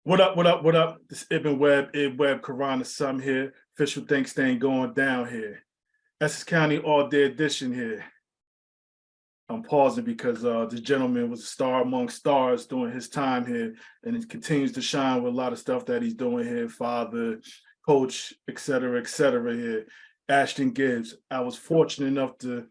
What up? What up? What up? This Ibn Webb Quran Assam here. Official Thanks Thing going down here. Essex County All Day Edition here. I'm pausing because this gentleman was a star among stars during his time here, and he continues to shine with a lot of stuff that he's doing here. Father, coach, et cetera. Here, Ashton Gibbs. I was fortunate enough to,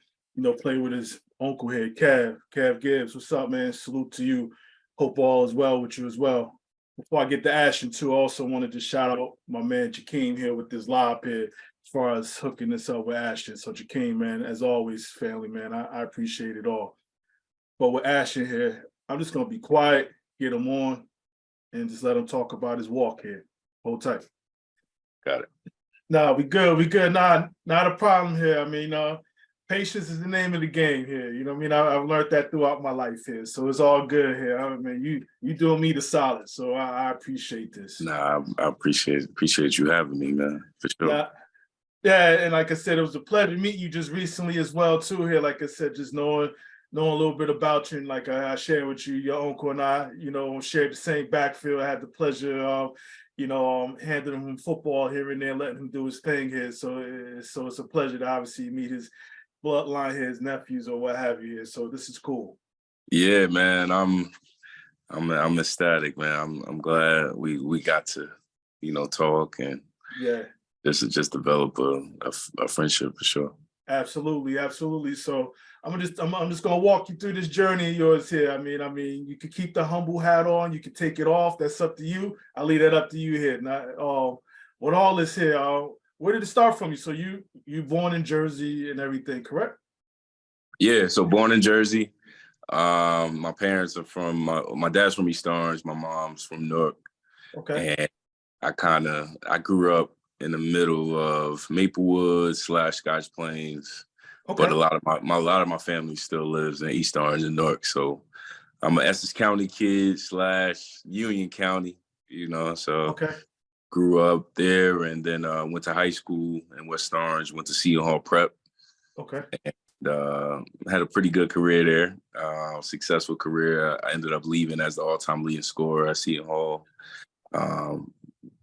play with his uncle here, Cav Gibbs. What's up, man? Salute to you. Hope all is well with you as well. Before I get to Ashton too, I also wanted to shout out my man Jakeem here with this live here, as far as hooking this up with Ashton. So Jakeem, man, as always, family, man, I appreciate it all. But with Ashton here, I'm just gonna be quiet, get him on, and just let him talk about his walk here. Hold tight. Got it. Nah, we good. Nah, not a problem here. I mean, patience is the name of the game here. You know what I mean? I've learned that throughout my life here. So it's all good here. I mean, you doing me the solid. So I appreciate this. Nah, I appreciate you having me, man, for sure. Yeah, and like I said, it was a pleasure to meet you just recently as well, too, here. Like I said, just knowing a little bit about you. And like I shared with you, your uncle and I, shared the same backfield. I had the pleasure of, handling him football here and there, letting him do his thing here. So it's a pleasure to obviously meet his bloodline here, his nephews or what have you here. So this is cool. Yeah, man. I'm ecstatic, man. I'm glad we got to, talk and just develop a friendship for sure. Absolutely. So I'm just gonna walk you through this journey of yours here. I mean, you could keep the humble hat on, you could take it off. That's up to you. I'll leave that up to you here. Now, with all this here, where did it start from you? So you born in Jersey and everything, correct? Yeah, so born in Jersey. My parents are from my dad's from East Orange, my mom's from Newark. Okay. And I grew up in the middle of Maplewood / Scotch Plains. Okay. But a lot of my family still lives in East Orange and Newark. So I'm an Essex County kid / Union County, so okay. Grew up there and then went to high school in West Orange, went to Seton Hall Prep. Okay. And had a pretty good career there, successful career. I ended up leaving as the all-time leading scorer at Seton Hall.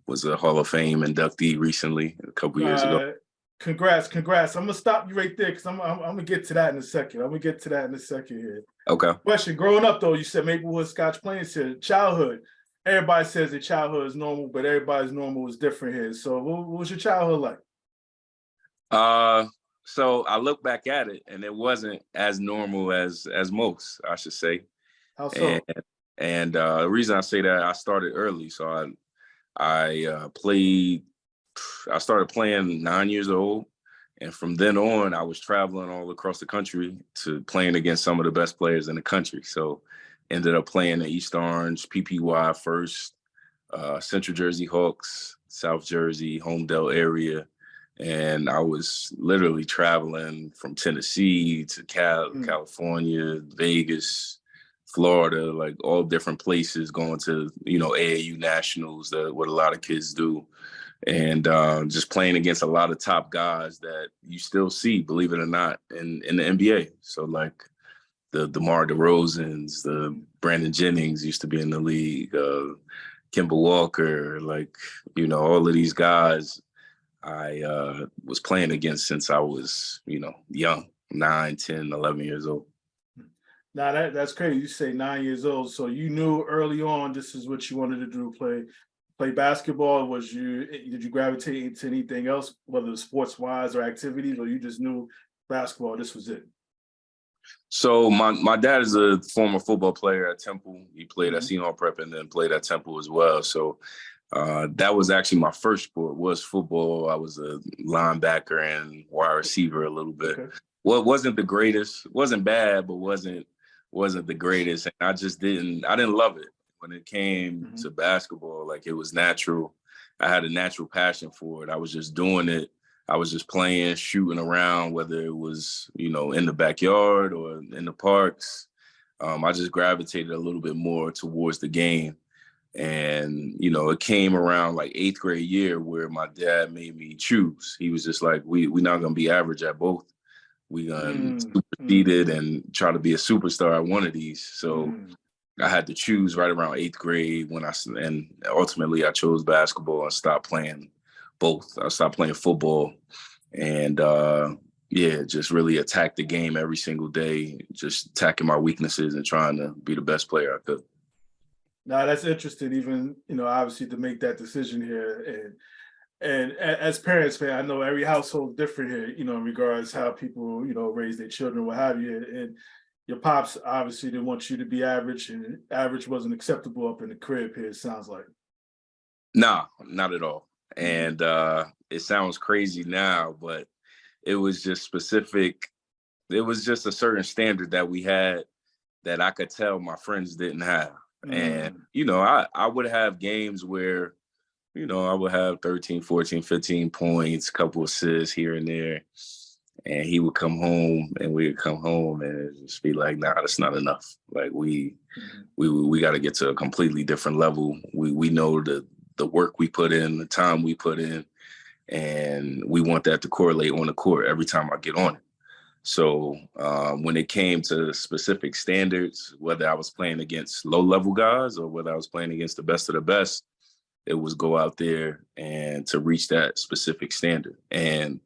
Was a Hall of Fame inductee recently, a couple years ago. Congrats. I'm going to stop you right there because I'm going to get to that in a second. Here. Okay. Question, growing up, though, you said Maplewood, Scotch Plains here. Childhood. Everybody says that childhood is normal, but everybody's normal is different here. So what was your childhood like? So I look back at it, and it wasn't as normal as most, I should say. How so? And the reason I say that, I started early. So I started playing 9 years old. And from then on, I was traveling all across the country to playing against some of the best players in the country. So ended up playing in East Orange, PPY first, Central Jersey Hawks, South Jersey, Homedale area. And I was literally traveling from Tennessee to California, Vegas, Florida, like all different places, going to, AAU nationals, what a lot of kids do. And just playing against a lot of top guys that you still see, believe it or not, in the NBA. So like the DeMar DeRozans, the Brandon Jennings used to be in the league, Kemba Walker, all of these guys I was playing against since I was, young, 9, 10, 11 years old. Now that's crazy. You say 9 years old. So you knew early on this is what you wanted to do, play basketball. Did you gravitate into anything else, whether sports wise or activities, or you just knew basketball, this was it? So my dad is a former football player at Temple. He played at Seton Hall Prep and then played at Temple as well. So that was actually my first sport, was football. I was a linebacker and wide receiver a little bit. Okay. Well, it wasn't the greatest. It wasn't bad, but wasn't the greatest. And I didn't love it when it came to basketball. Like, it was natural. I had a natural passion for it. I was just doing it. I was just playing, shooting around, whether it was, in the backyard or in the parks. I just gravitated a little bit more towards the game. And, it came around like 8th grade year where my dad made me choose. He was just like, we're not going to be average at both. We're going to supersede it and try to be a superstar at one of these. So I had to choose right around 8th grade and ultimately I chose basketball and stopped playing both. I stopped playing football and just really attack the game every single day, just attacking my weaknesses and trying to be the best player I could. Now that's interesting, even, obviously to make that decision here. And as parents, man, I know every household is different here, in regards how people, raise their children, what have you. And your pops obviously didn't want you to be average, and average wasn't acceptable up in the crib here, it sounds like. Nah, not at all. And it sounds crazy now, but it was just specific. It was just a certain standard that we had that I could tell my friends didn't have. And, I would have games where, I would have 13, 14, 15 points, couple assists here and there. And he would come home and we would come home and it'd just be like, nah, that's not enough. Like we got to get to a completely different level. We know the work we put in, the time we put in, and we want that to correlate on the court every time I get on it. So when it came to specific standards, whether I was playing against low-level guys or whether I was playing against the best of the best, it was go out there and to reach that specific standard. And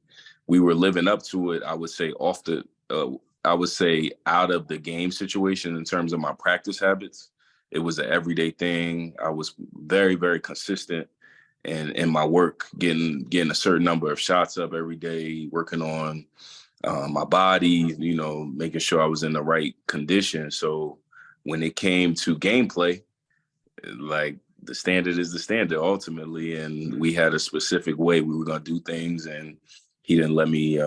we were living up to it, I would say, out of the game situation in terms of my practice habits. It was an everyday thing. I was very, very consistent in my work, getting a certain number of shots up every day, working on my body, making sure I was in the right condition. So when it came to gameplay, like the standard is the standard ultimately. And we had a specific way we were going to do things. And he didn't let me,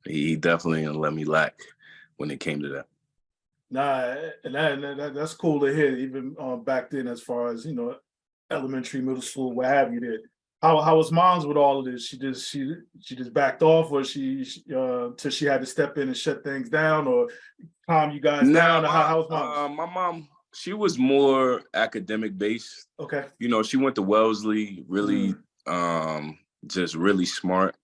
he definitely didn't let me lack when it came to that. Nah, and that's cool to hear, even back then, as far as, elementary, middle school, what have you did. How was mom's with all of this? She just backed off, or she till she had to step in and shut things down, or calm you guys down? Or how was mom? My mom, she was more academic based. Okay. She went to Wellesley, really, just really smart.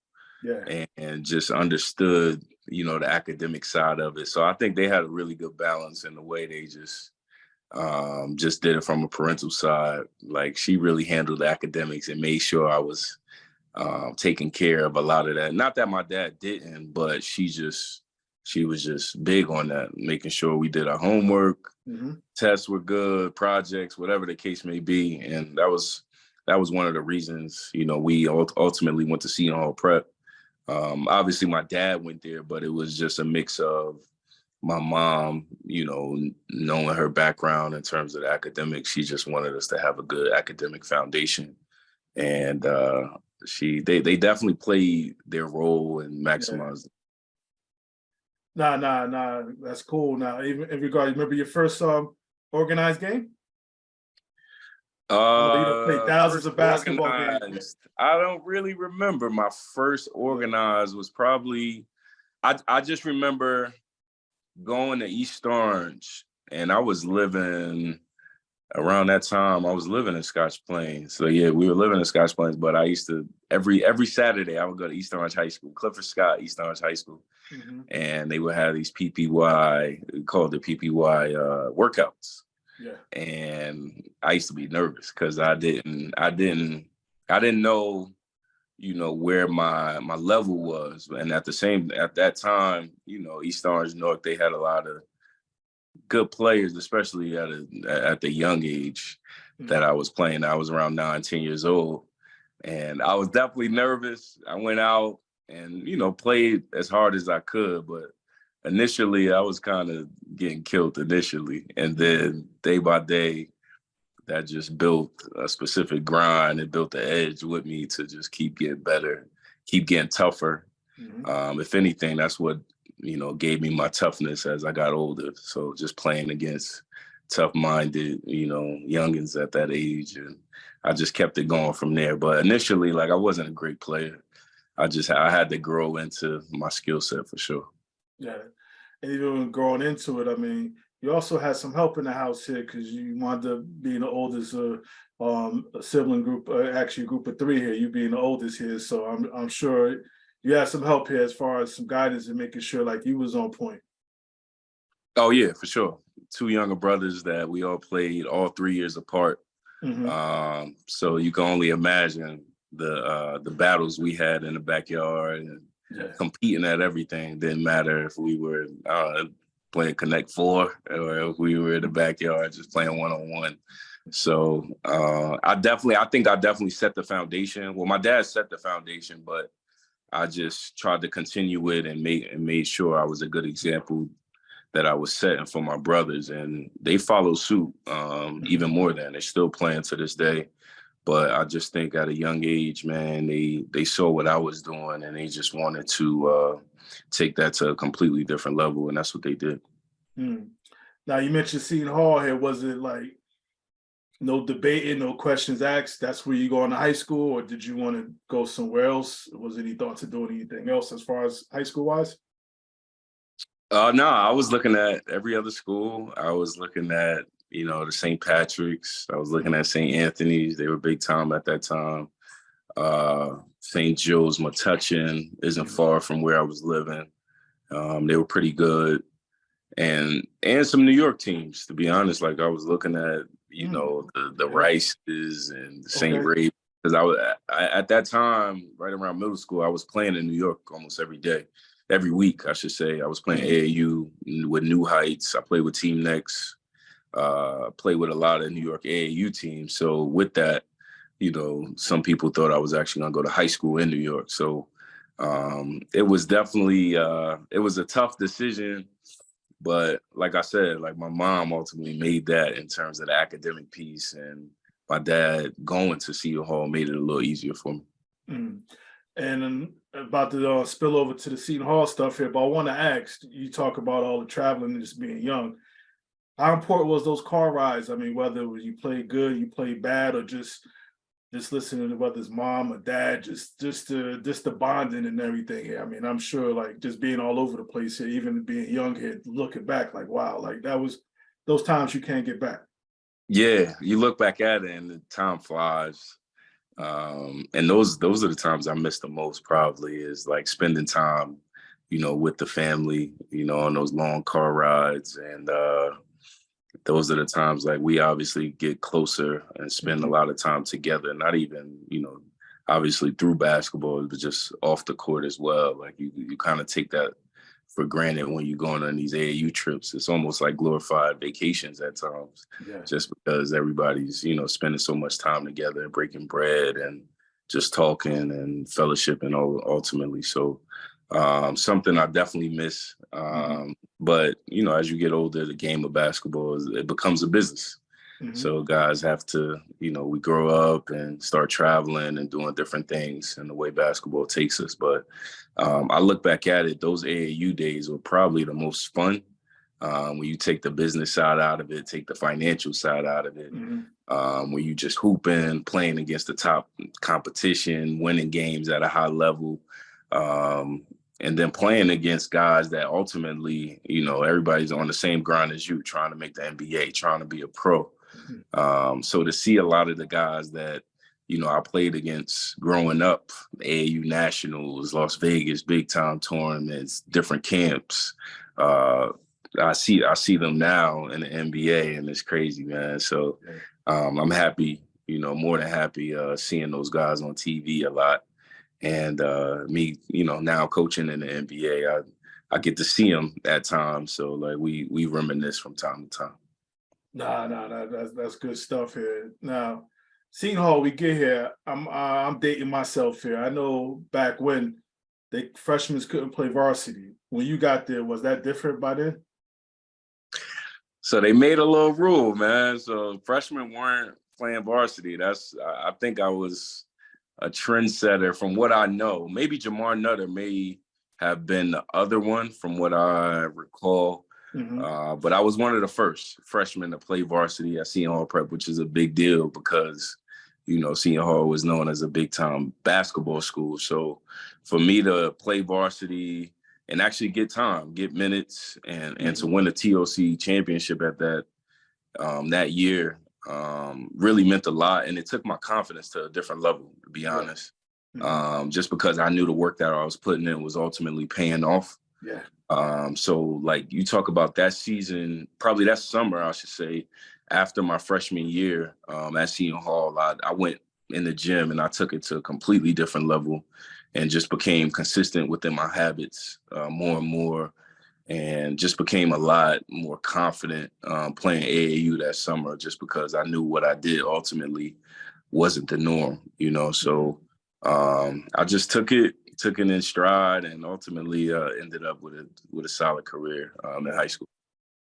Yeah. And just understood, the academic side of it. So I think they had a really good balance in the way they just did it from a parental side. Like she really handled the academics and made sure I was taking care of a lot of that. Not that my dad didn't, but she was just big on that, making sure we did our homework, tests were good, projects, whatever the case may be. And that was one of the reasons, we ultimately went to Seton Hall Prep. Obviously my dad went there, but it was just a mix of my mom, knowing her background in terms of the academics. She just wanted us to have a good academic foundation. And they definitely played their role and maximized it. Nah. That's cool. Now, even in regard, remember your first organized game? You played thousands of basketball games. I don't really remember. My first organized was probably, I just remember going to East Orange, and I was living around that time. I was living in Scotch Plains. So yeah, we were living in Scotch Plains, but I used to every Saturday I would go to East Orange High School, Clifford Scott, East Orange High School. And they would have these PPY, called the PPY workouts. Yeah. And I used to be nervous because I didn't know, where my level was. And at that time, East Orange North, they had a lot of good players, especially at the young age that I was playing. I was around 9, 10 years old. And I was definitely nervous. I went out and, played as hard as I could, but initially I was kind of getting killed initially. And then day by day, that just built a specific grind. It built the edge with me to just keep getting better, keep getting tougher. If anything, that's what, gave me my toughness as I got older. So just playing against tough-minded, youngins at that age. And I just kept it going from there. But initially, I wasn't a great player. I had to grow into my skill set for sure. Yeah. And even growing into it, I mean, you also had some help in the house here because you wound up being the oldest sibling group, actually a group of 3 here, you being the oldest here. So I'm sure you had some help here as far as some guidance and making sure you was on point. Oh yeah, for sure. Two younger brothers that we all played all 3 years apart. So you can only imagine the battles we had in the backyard and competing at everything. Didn't matter if we were playing Connect Four or if we were in the backyard just playing one-on-one. So I think I definitely set the foundation. Well, my dad set the foundation, but I just tried to continue it and made sure I was a good example that I was setting for my brothers, and they follow suit even more than they're still playing to this day. But I just think at a young age, man, they saw what I was doing and they just wanted to take that to a completely different level, and that's what they did. Now you mentioned Seton Hall here. Was it like no debating, no questions asked? That's where you go into high school, or did you want to go somewhere else? Was any thought to doing anything else as far as high school wise? No, I was looking at every other school. I was looking at, the St. Patrick's. I was looking at St. Anthony's. They were big time at that time. St. Joe's Metuchen isn't far from where I was living. They were pretty good. And some New York teams, to be honest. Like I was looking at, the Rices and the St. Ray. Because at that time, right around middle school, I was playing in New York almost every week, I should say. I was playing AAU with New Heights. I played with Team Next, played with a lot of New York AAU teams. So with that, some people thought I was actually going to go to high school in New York. So it was definitely, it was a tough decision. But like I said, like my mom ultimately made that in terms of the academic piece. And my dad going to Seton Hall made it a little easier for me. And about to spill over to the Seton Hall stuff here, but I want to ask, you talk about all the traveling and just being young. How important was those car rides? I mean, whether it was you played good, you played bad, or just listening to whether it's mom or dad, just the bonding and everything here. I mean, I'm sure like just being all over the place here, even being young here, looking back, like, wow, like that was those times you can't get back. Yeah, you look back at it and the time flies. And those are the times I miss the most, probably, is like spending time, with the family, on those long car rides. And those are the times like we obviously get closer and spend a lot of time together, not even, obviously through basketball, but just off the court as well. Like you kind of take that for granted when you're going on these AAU trips. It's almost like glorified vacations at times, just because everybody's, spending so much time together and breaking bread and just talking and fellowshipping ultimately. So something I definitely miss. But, as you get older, the game of basketball, it becomes a business. So guys have to, we grow up and start traveling and doing different things and the way basketball takes us. But I look back at it, those AAU days were probably the most fun when you take the business side out of it, take the financial side out of it, when you just hooping, playing against the top competition, winning games at a high level, and then playing against guys that ultimately, everybody's on the same grind as you, trying to make the NBA, trying to be a pro. So to see a lot of the guys that, I played against growing up, AAU Nationals, Las Vegas, big time tournaments, different camps. I see them now in the NBA, and it's crazy, man. So I'm happy, more than happy seeing those guys on TV a lot. And me, now coaching in the NBA, I get to see them at times. So like we reminisce from time to time. That's good stuff here. Now, Seton Hall, we get here. I'm dating myself here. I know back when freshmen couldn't play varsity. When you got there, was that different by then? So they made a little rule, man. So freshmen weren't playing varsity. I think I was a trendsetter from what I know. Maybe Jamar Nutter may have been the other one from what I recall. But I was one of the first freshmen to play varsity at Seton Hall Prep, which is a big deal because, Seton Hall was known as a big time basketball school. So for me to play varsity and actually get time, get minutes, and to win a TOC championship at that year really meant a lot. And it took my confidence to a different level, to be honest. Just because I knew the work that I was putting in was ultimately paying off. Yeah. So like you talk about that season, probably that summer, I should say, after my freshman year at Seton Hall, I went in the gym and I took it to a completely different level and just became consistent within my habits more and more, and just became a lot more confident playing AAU that summer, just because I knew what I did ultimately wasn't the norm, you know. So I just took it in stride, and ultimately ended up with a solid career in high school.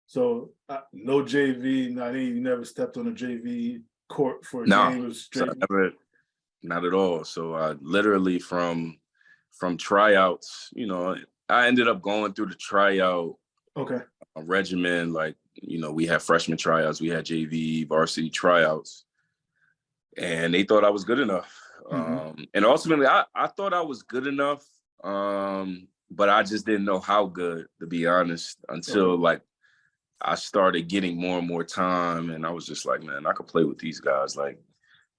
So no JV, you never stepped on a JV court for a No, game. It was so straight. not at all. So I literally from tryouts, you know, I ended up going through the tryout Okay. regimen. Like, you know, we had freshman tryouts, we had JV, varsity tryouts, and they thought I was good enough. And ultimately, I thought I was good enough, but I just didn't know how good, to be honest, until like I started getting more and more time, and I was just like, man, I could play with these guys. Like,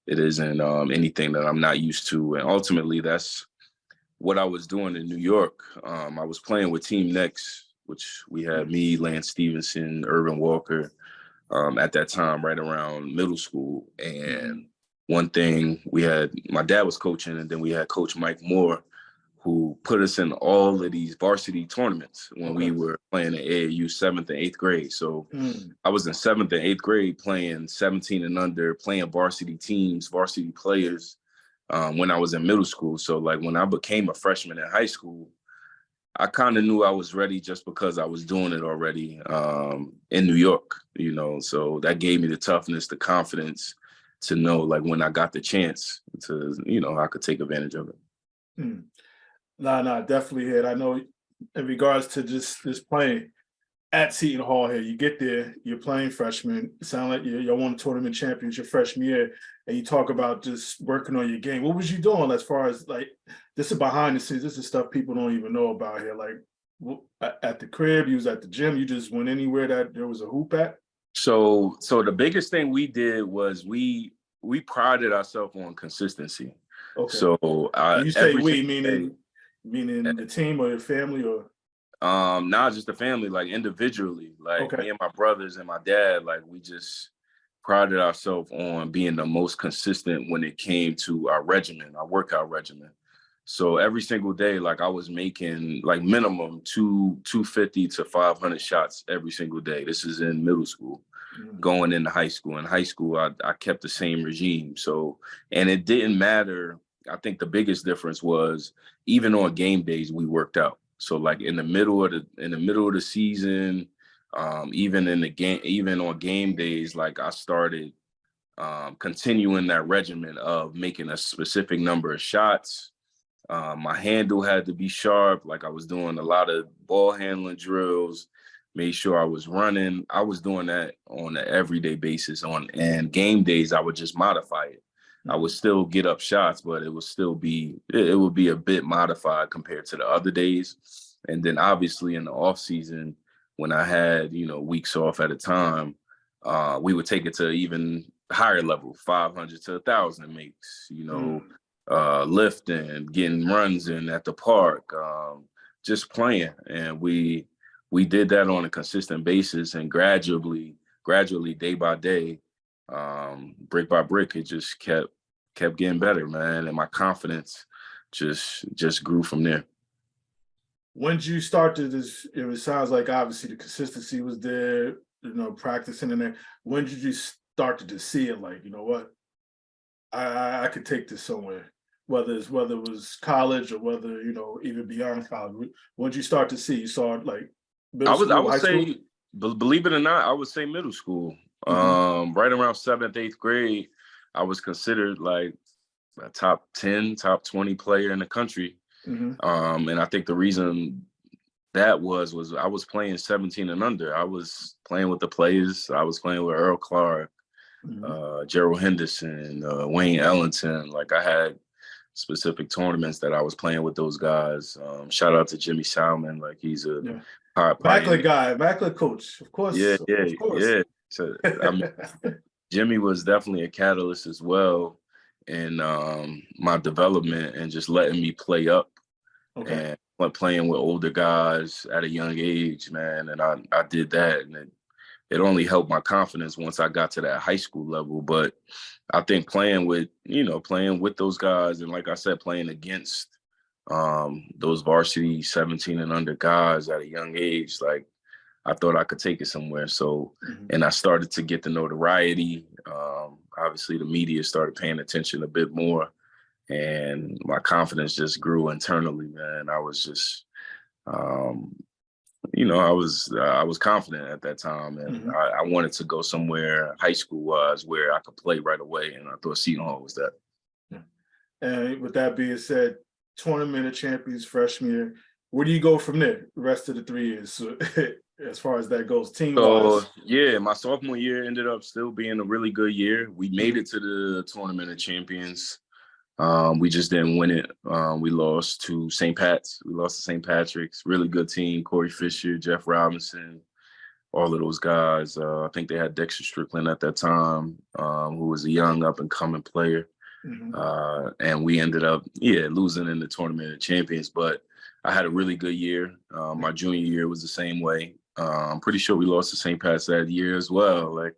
it isn't anything that I'm not used to, and ultimately, that's what I was doing in New York. I was playing with Team Next, which we had me, Lance Stevenson, Urban Walker, at that time, right around middle school. And one thing, we had, my dad was coaching, and then we had Coach Mike Moore, who put us in all of these varsity tournaments when we were playing in AAU 7th and 8th grade. So I was in 7th and 8th grade playing 17 and under, playing varsity teams, varsity players when I was in middle school. So like when I became a freshman in high school, I kind of knew I was ready just because I was doing it already in New York, you know. So that gave me the toughness, the confidence to know, like, when I got the chance to, you know, I could take advantage of it. Definitely hit. I know in regards to just playing at Seton Hall here, you get there, you're playing freshman. It sounds like you won tournament champions your freshman year, and you talk about just working on your game. What was you doing as far as like, this is behind the scenes, this is stuff people don't even know about here. Like at the crib, you was at the gym, you just went anywhere that there was a hoop at? So the biggest thing we did was we prided ourselves on consistency. Okay. So When you say we, meaning the team or your family, or not just the family, like individually, like me and my brothers and my dad, like we just prided ourselves on being the most consistent when it came to our regimen, our workout regimen. So every single day, like I was making like minimum 250 to 500 shots every single day. This is in middle school, going into high school. In high school, I kept the same regime. So, and it didn't matter. I think the biggest difference was even on game days, we worked out. So like in the middle of the season, even in the game, even on game days, like I started continuing that regimen of making a specific number of shots. My handle had to be sharp. Like I was doing a lot of ball handling drills, made sure I was running. I was doing that on an everyday basis. And game days, I would just modify it. I would still get up shots, but it would be a bit modified compared to the other days. And then obviously in the off season, when I had, you know, weeks off at a time, we would take it to even higher level, 500 to 1,000 makes, you know, lifting, getting runs in at the park, just playing. And we did that on a consistent basis, and gradually, day by day, brick by brick, it just kept getting better, man. And my confidence just grew from there. When did you start to this? It sounds like obviously the consistency was there, you know, practicing in there. When did you start to just see it like, you know what, I could take this somewhere, whether it was college or whether, you know, even beyond college? When did you start to see? You saw it like middle school, I would high say, school? believe it or not, I would say middle school. Right around 7th, 8th grade, I was considered like a top 10, top 20 player in the country. And I think the reason that was I was playing 17 and under. I was playing with the players. I was playing with Earl Clark, Gerald Henderson, Wayne Ellington. Like I had specific tournaments that I was playing with those guys. Shout out to Jimmy Salmon. Like he's a Backlit guy, backlit coach, of course. Yeah. So I mean, Jimmy was definitely a catalyst as well in my development and just letting me play up and playing with older guys at a young age, man. And I did that, and it only helped my confidence once I got to that high school level. But I think playing with those guys, and like I said, playing against those varsity 17 and under guys at a young age, like I thought I could take it somewhere. So, and I started to get the notoriety. Obviously, the media started paying attention a bit more, and my confidence just grew internally, man. I was just, I was confident at that time, and I wanted to go somewhere high school wise where I could play right away, and I thought Seton Hall was that. And with that being said, tournament of champions freshman year, where do you go from there? The rest of the 3 years, so, as far as that goes, team wise. So yeah, my sophomore year ended up still being a really good year. We made it to the tournament of champions. We just didn't win it. We lost to St. Pat's. We lost to St. Patrick's. Really good team. Corey Fisher, Jeff Robinson, all of those guys. I think they had Dexter Strickland at that time, who was a young up-and-coming player. And we ended up, losing in the tournament of champions. But I had a really good year. My junior year was the same way. I'm pretty sure we lost to St. Pat's that year as well. Like,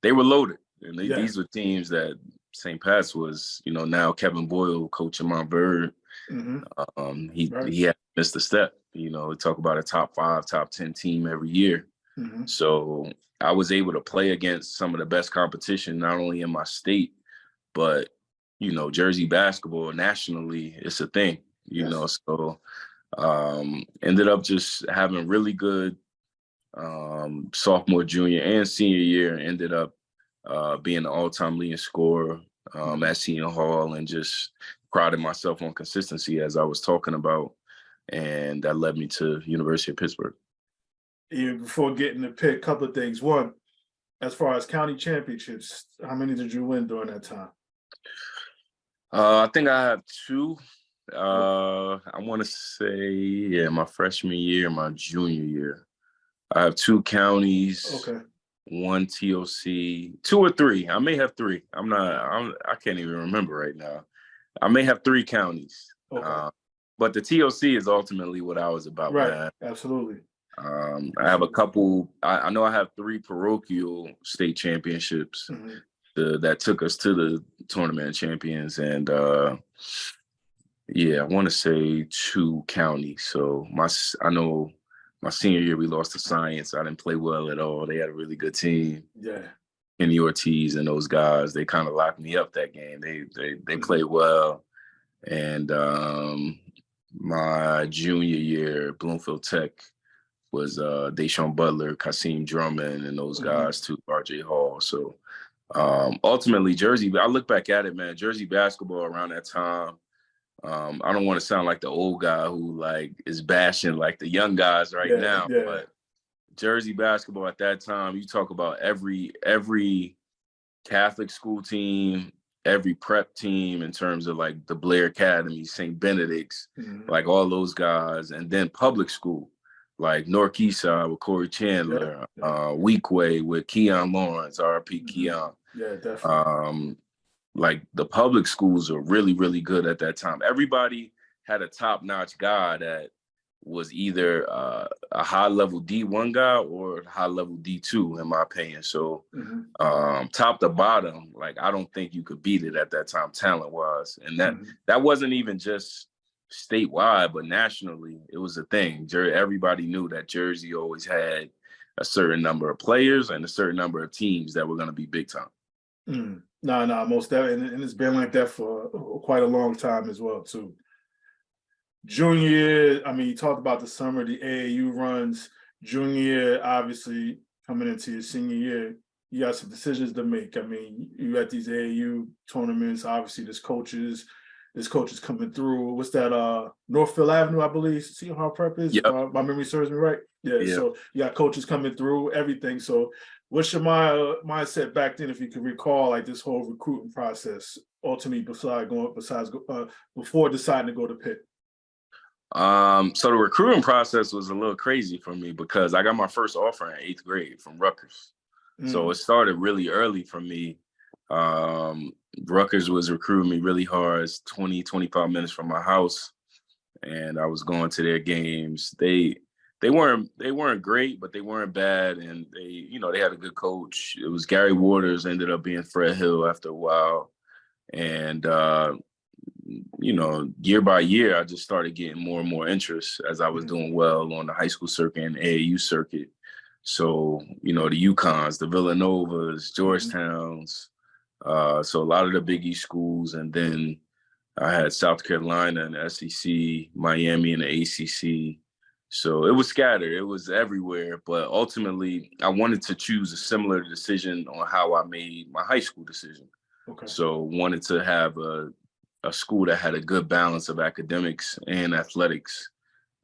they were loaded. And these were teams that St. Pat's was, now Kevin Boyle coaching Montverde. He had missed a step. We talk about a top 5, top 10 team every year. So I was able to play against some of the best competition, not only in my state, but, Jersey basketball nationally, it's a thing, so ended up just having really good sophomore, junior, and senior year. Ended up being an all-time leading scorer at Seton Hall, and just prided myself on consistency, as I was talking about, and that led me to University of Pittsburgh. Even before getting to pick, a couple of things. One, as far as county championships, how many did you win during that time? I think I have 2. I want to say, my freshman year, my junior year. I have 2 counties. Okay. 1 TOC, 2 or 3. I may have 3. I can't even remember right now. I may have 3 counties. Okay. But the TOC is ultimately what I was about, right, man. Absolutely. I have a couple. I know I have 3 parochial state championships that took us to the tournament of champions, and I want to say 2 counties. So I know my senior year we lost to Science. I didn't play well at all. They had a really good team. Yeah. Kenny Ortiz and those guys, they kind of locked me up that game. They played well, and my junior year, Bloomfield Tech was Deshaun Butler, Kasim Drummond, and those guys too, RJ Hall. So ultimately, Jersey, I look back at it, man, Jersey basketball around that time, I don't want to sound like the old guy who is bashing like the young guys now, but Jersey basketball at that time, you talk about every Catholic school team, every prep team in terms of the Blair Academy, St. Benedict's, all those guys, and then public school, like North Eastside with Corey Chandler, Weekway with Keon Lawrence, RP Keon. Yeah, definitely. The public schools are really, really good at that time. Everybody had a top-notch guy that was either a high-level D1 guy or high-level D2, in my opinion. So top to bottom, I don't think you could beat it at that time, talent-wise. And that wasn't even just statewide, but nationally, it was a thing. Everybody knew that Jersey always had a certain number of players and a certain number of teams that were going to be big time. No, most definitely, and it's been like that for quite a long time as well, too. Junior year, you talked about the summer, the AAU runs. Junior year, obviously, coming into your senior year, you got some decisions to make. You got these AAU tournaments. Obviously, there's coaches coming through. What's that? Northfield Avenue, I believe. See how prep is? Yep. My memory serves me right. Yeah. So you got coaches coming through, everything. So what's your mindset back then, if you can recall, this whole recruiting process, ultimately before deciding to go to Pitt? So the recruiting process was a little crazy for me because I got my first offer in 8th grade from Rutgers. So it started really early for me. Rutgers was recruiting me really hard. It's 20, 25 minutes from my house. and I was going to their games. They weren't great, but they weren't bad, and they had a good coach. It was Gary Waters, ended up being Fred Hill after a while, and year by year, I just started getting more and more interest as I was doing well on the high school circuit and AAU circuit. So, the UConns, the Villanovas, Georgetowns, so a lot of the Big East schools, and then I had South Carolina and the SEC, Miami and the ACC. So it was scattered. It was everywhere. But ultimately, I wanted to choose a similar decision on how I made my high school decision. Okay. So wanted to have a school that had a good balance of academics and athletics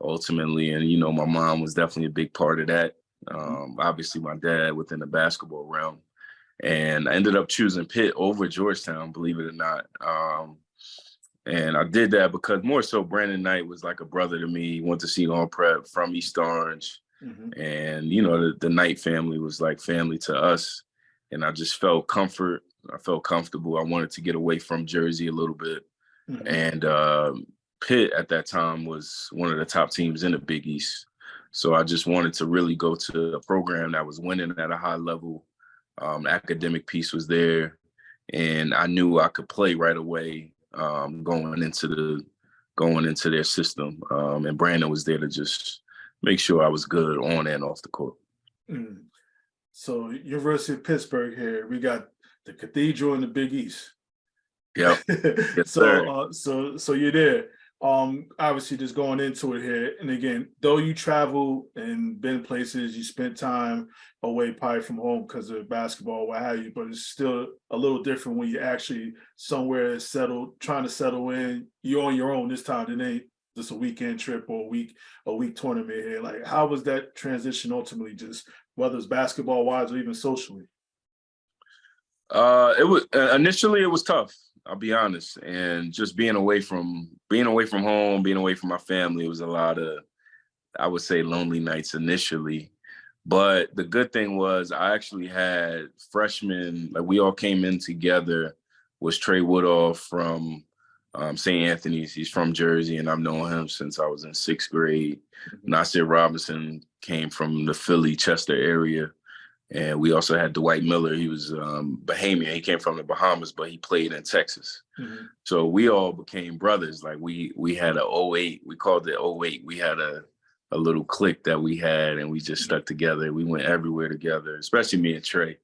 ultimately. And, my mom was definitely a big part of that. Obviously, my dad within the basketball realm. And I ended up choosing Pitt over Georgetown, believe it or not. And I did that because more so Brandon Knight was like a brother to me. He went to see on prep from East Orange. And, the Knight family was like family to us. And I just felt comfort. I felt comfortable. I wanted to get away from Jersey a little bit. And Pitt at that time was one of the top teams in the Big East. So I just wanted to really go to a program that was winning at a high level. Academic piece was there. And I knew I could play right away. Going into their system, and Brandon was there to just make sure I was good on and off the court. So University of Pittsburgh here, we got the Cathedral in the Big East. Yeah. Yes, so you're there. Obviously, just going into it here, and again, though you travel and been places, you spent time away probably from home because of basketball, what have you, but it's still a little different when you're actually somewhere settled, trying to settle in. You're on your own this time. It ain't just a weekend trip or a week tournament here. Like, how was that transition ultimately, just whether it's basketball wise or even socially? It was initially it was tough. I'll be honest, and just being away from home, being away from my family, it was a lot of, I would say, lonely nights initially. But the good thing was I actually had freshmen, like we all came in together, was Trey Woodall from St. Anthony's. He's from Jersey, and I've known him since I was in 6th grade. Nasir Robinson came from the Philly, Chester area. And we also had Dwight Miller. He was Bahamian. He came from the Bahamas, but he played in Texas. So we all became brothers. Like we had a 08. We called it 08. We had a little clique that we had, and we just stuck together. We went everywhere together, especially me and Trey,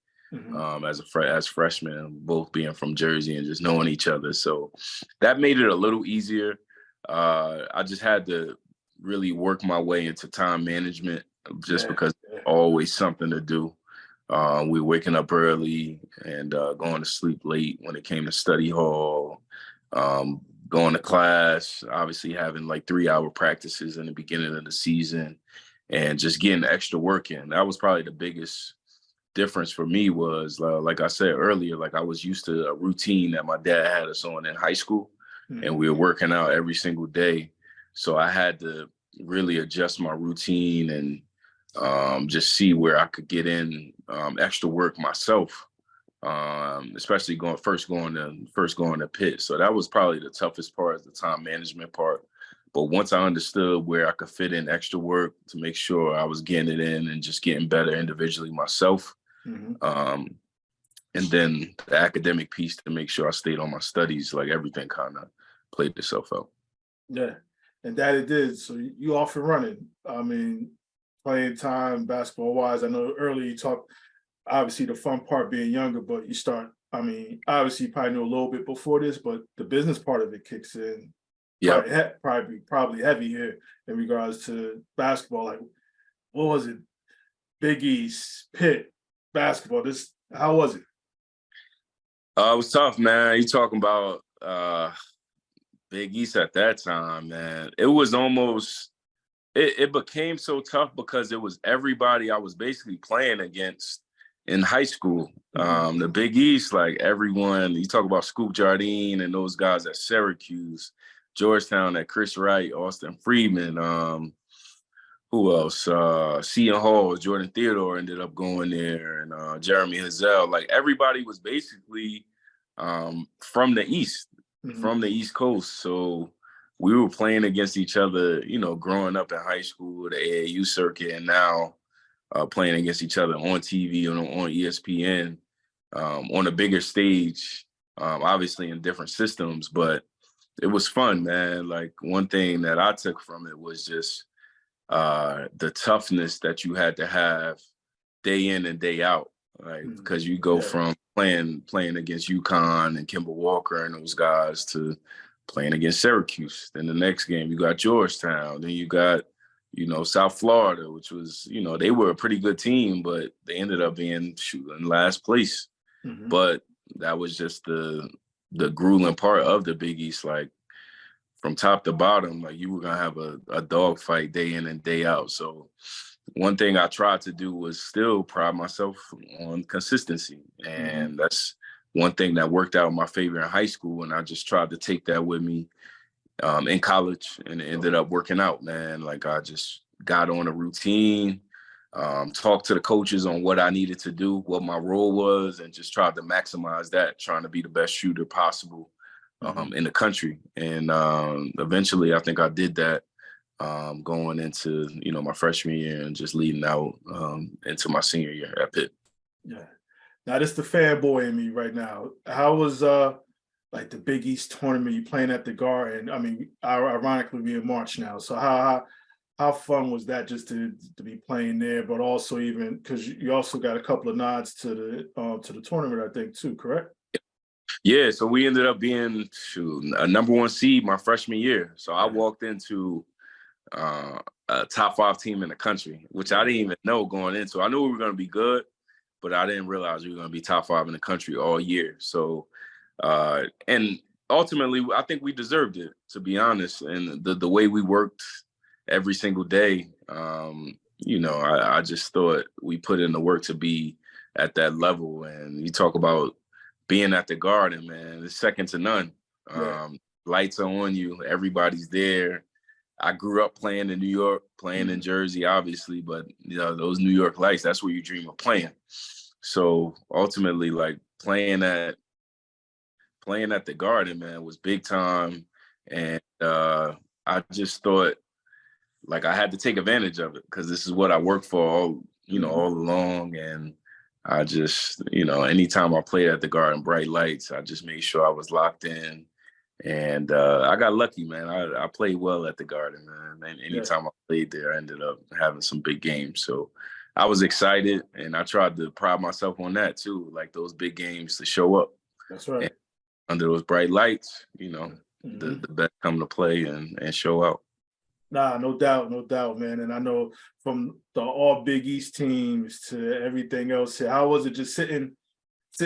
as freshmen, both being from Jersey and just knowing each other. So that made it a little easier. I just had to really work my way into time management just because always something to do. We were waking up early and going to sleep late when it came to study hall, going to class, obviously having like 3-hour practices in the beginning of the season and just getting extra work in. That was probably the biggest difference for me was, like I said earlier, like I was used to a routine that my dad had us on in high school and we were working out every single day. So I had to really adjust my routine and just see where I could get in extra work myself, especially going to Pitt. So that was probably the toughest part, is the time management part. But once I understood where I could fit in extra work to make sure I was getting it in and just getting better individually myself, and then the academic piece to make sure I stayed on my studies, like everything kind of played itself out. Yeah, and that it did. So you off and running. I mean, playing time basketball wise, I know earlier you talked, obviously the fun part being younger, but you start, I mean, obviously you probably knew a little bit before this, but the business part of it kicks in. Yeah, probably heavy here in regards to basketball. Like, what was it? Big East, Pitt, basketball. How was it? It was tough, man. You talking about Big East at that time, man. It was almost, it became so tough because it was everybody I was basically playing against in high school. The Big East, like everyone, you talk about Scoop Jardine and those guys at Syracuse, Georgetown at Chris Wright, Austin Freeman, who else? Seton Hall, Jordan Theodore ended up going there, and Jeremy Hazel. Like everybody was basically from the East, from the East Coast. So we were playing against each other, growing up in high school, the AAU circuit, and now playing against each other on TV, on ESPN, on a bigger stage, obviously in different systems, but it was fun, man. Like, one thing that I took from it was just the toughness that you had to have day in and day out, like, because you go from playing against UConn and Kimball Walker and those guys to playing against Syracuse. Then the next game you got Georgetown. Then you got, South Florida, which was, they were a pretty good team, but they ended up being in last place. But that was just the grueling part of the Big East. Like, from top to bottom, like, you were gonna have a dog fight day in and day out. So one thing I tried to do was still pride myself on consistency. And that's one thing that worked out in my favor in high school. And I just tried to take that with me in college, and it ended up working out, man. Like, I just got on a routine, talked to the coaches on what I needed to do, what my role was, and just tried to maximize that, trying to be the best shooter possible in the country. And eventually I think I did that going into, my freshman year and just leading out into my senior year at Pitt. Yeah. Now, this the fanboy in me right now. How was like the Big East tournament? You playing at the Garden? I mean, ironically, we're in March now. So how fun was that, just to be playing there, but also even because you also got a couple of nods to the tournament, I think, too, correct? Yeah, so we ended up being a number 1 seed my freshman year. So I walked into a top 5 team in the country, which I didn't even know going into. I knew we were going to be good, but I didn't realize we were going to be top 5 in the country all year. So, and ultimately, I think we deserved it, to be honest. And the way we worked every single day, I just thought we put in the work to be at that level. And you talk about being at the Garden, man, it's second to none. Lights are on you. Everybody's there. I grew up playing in New York, playing in Jersey, obviously, but those New York lights, that's where you dream of playing. So ultimately, like, playing at the Garden, man, was big time. And I just thought, like, I had to take advantage of it, because this is what I worked for all along. And I just, anytime I played at the Garden, bright lights, I just made sure I was locked in. And I got lucky, man. I played well at the Garden, man. And anytime I played there, I ended up having some big games. So I was excited, and I tried to pride myself on that too, like those big games to show up. That's right. And under those bright lights, the best come to play and show out. Nah, no doubt, man. And I know from the all Big East teams to everything else here, how was it just sitting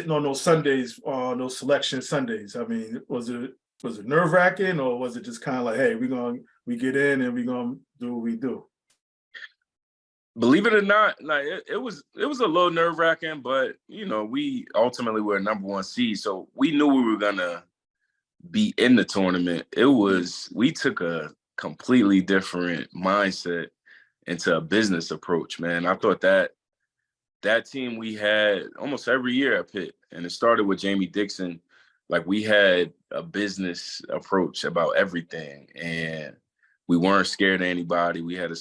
on those Sundays, on those selection Sundays? I mean, was it nerve-wracking, or was it just kind of like, hey, we get in and we're gonna do what we do? Believe it or not, like, it was a little nerve-wracking, but we ultimately were a number 1 seed, so we knew we were gonna be in the tournament. We took a completely different mindset into a business approach, man. I thought that team we had almost every year at Pitt, and it started with Jamie Dixon. Like, we had a business approach about everything, and we weren't scared of anybody. We had a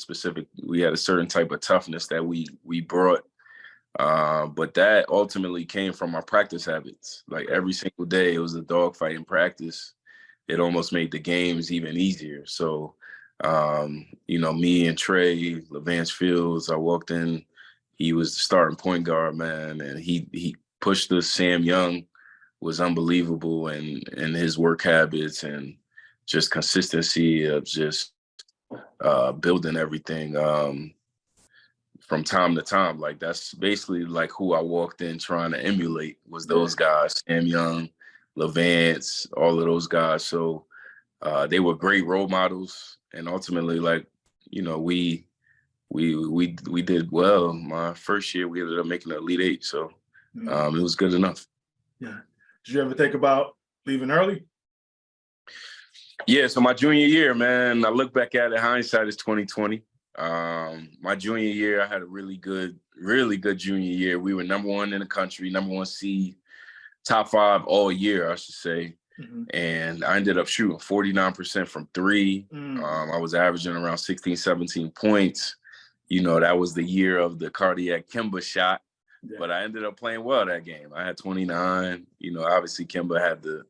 certain type of toughness that we brought. But that ultimately came from our practice habits. Like, every single day, it was a dogfight in practice. It almost made the games even easier. So, me and Trey, Levance Fields, I walked in, he was the starting point guard, man. And he pushed us. Sam Young was unbelievable, and his work habits and just consistency of just building everything from time to time. Like, that's basically like who I walked in trying to emulate, was those guys, Sam Young, Levance, all of those guys. So they were great role models, and ultimately, like, we did well. My first year, we ended up making the Elite Eight, so it was good enough. Yeah. Did you ever think about leaving early? Yeah, so my junior year, man, I look back at it, hindsight is 2020. My junior year, I had a really good junior year. We were number 1 in the country, number 1 seed, top 5 all year, I should say. and I ended up shooting 49% from three. I was averaging around 16, 17 points. You know, that was the year of the cardiac Kimba shot, but I ended up playing well that game. I had 29. You know, obviously Kimba had the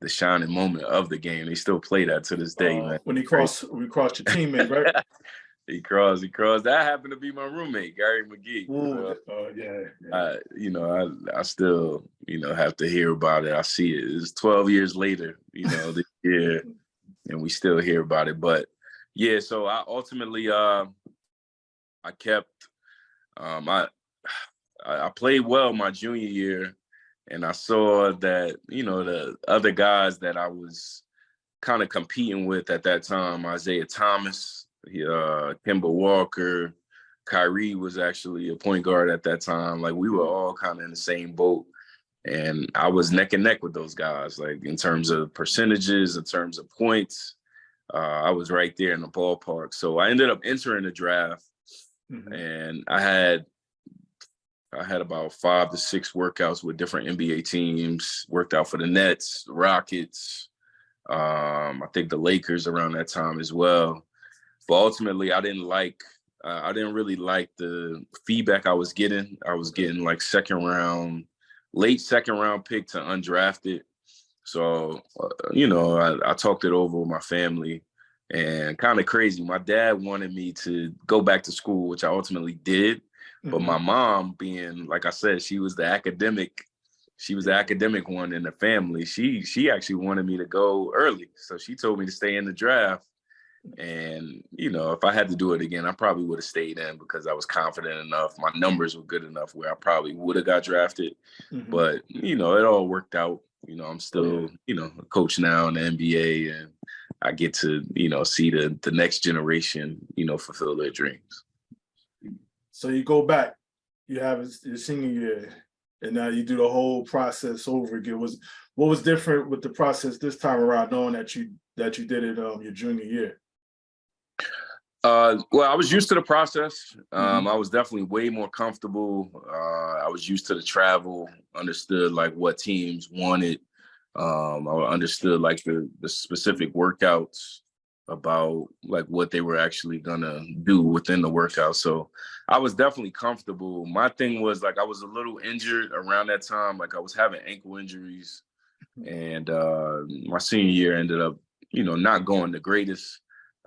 shining moment of the game. They still play that to this day, man. When we crossed your teammate, right? He crossed. That happened to be my roommate, Gary McGee. You know, I still, you know, have to hear about it. I see it. It's 12 years later, you know, this year, and we still hear about it. But yeah, so I ultimately, I kept, I played well my junior year, and I saw that, you know, the other guys that I was kind of competing with at that time, Isaiah Thomas, Kemba Walker, Kyrie was actually a point guard at that time. Like, we were all kind of in the same boat, and I was neck and neck with those guys, like in terms of percentages, in terms of points. I was right there in the ballpark. So I ended up entering the draft, and I had about 5 to 6 workouts with different NBA teams. Worked out for the Nets, the Rockets, I think the Lakers around that time as well. But ultimately, I didn't really like the feedback I was getting. I was getting like late second round pick to undrafted. So, you know, I talked it over with my family, and kind of crazy. My dad wanted me to go back to school, which I ultimately did. But my mom, being, like I said, she was the academic one in the family. She actually wanted me to go early. So she told me to stay in the draft. And, you know, if I had to do it again, I probably would have stayed in, because I was confident enough. My numbers were good enough where I probably would have got drafted. But, you know, it all worked out. You know, I'm still, you know, a coach now in the NBA, and I get to, you know, see the next generation, you know, fulfill their dreams. So you go back, you have your senior year, and now you do the whole process over again. What was different with the process this time around, knowing that you did it your junior year? Well, I was used to the process. I was definitely way more comfortable. I was used to the travel, understood like what teams wanted. I understood like the specific workouts, about like what they were actually gonna do within the workout. So I was definitely comfortable. My thing was, like, I was a little injured around that time. Like, I was having ankle injuries, and my senior year ended up, you know, not going the greatest.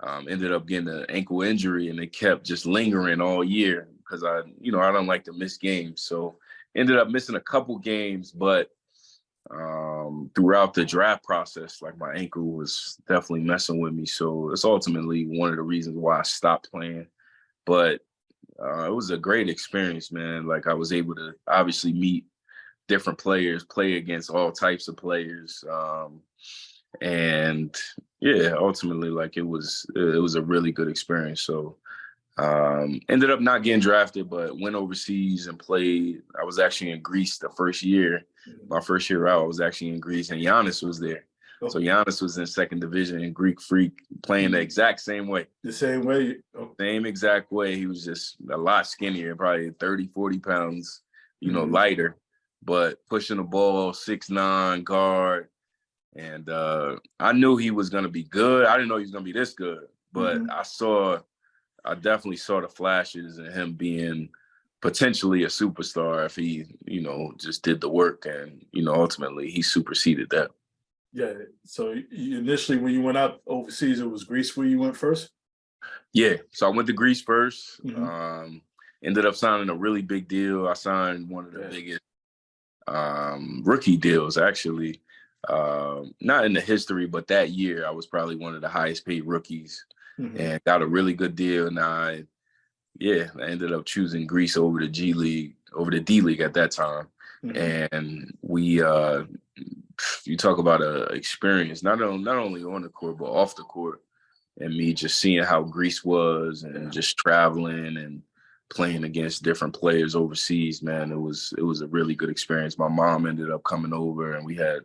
Ended up getting an ankle injury, and it kept just lingering all year, because I don't like to miss games. So ended up missing a couple games, but throughout the draft process, like, my ankle was definitely messing with me. So it's ultimately one of the reasons why I stopped playing. But it was a great experience, man. Like, I was able to obviously meet different players, play against all types of players. And yeah, ultimately, like, it was a really good experience. So ended up not getting drafted, but went overseas and played. I was actually in Greece the first year. My first year out, I was actually in Greece, and Giannis was there. So Giannis was in second division in Greek Freak, playing the exact same way. The same way? Same exact way. He was just a lot skinnier, probably 30, 40 pounds, lighter, but pushing the ball, 6'9", guard. And I knew he was going to be good. I didn't know he was going to be this good, but I definitely saw the flashes in him being potentially a superstar if he, just did the work, and, ultimately he superseded that. Yeah. So initially when you went out overseas, it was Greece where you went first? Yeah. So I went to Greece first. Ended up signing a really big deal. I signed one of the biggest rookie deals, actually. Not in the history, but that year I was probably one of the highest paid rookies, and got a really good deal. And I ended up choosing Greece over the D League at that time. And we, you talk about a experience, not only on the court, but off the court, and me just seeing how Greece was, and just traveling and playing against different players overseas, man. It was a really good experience. My mom ended up coming over, and we had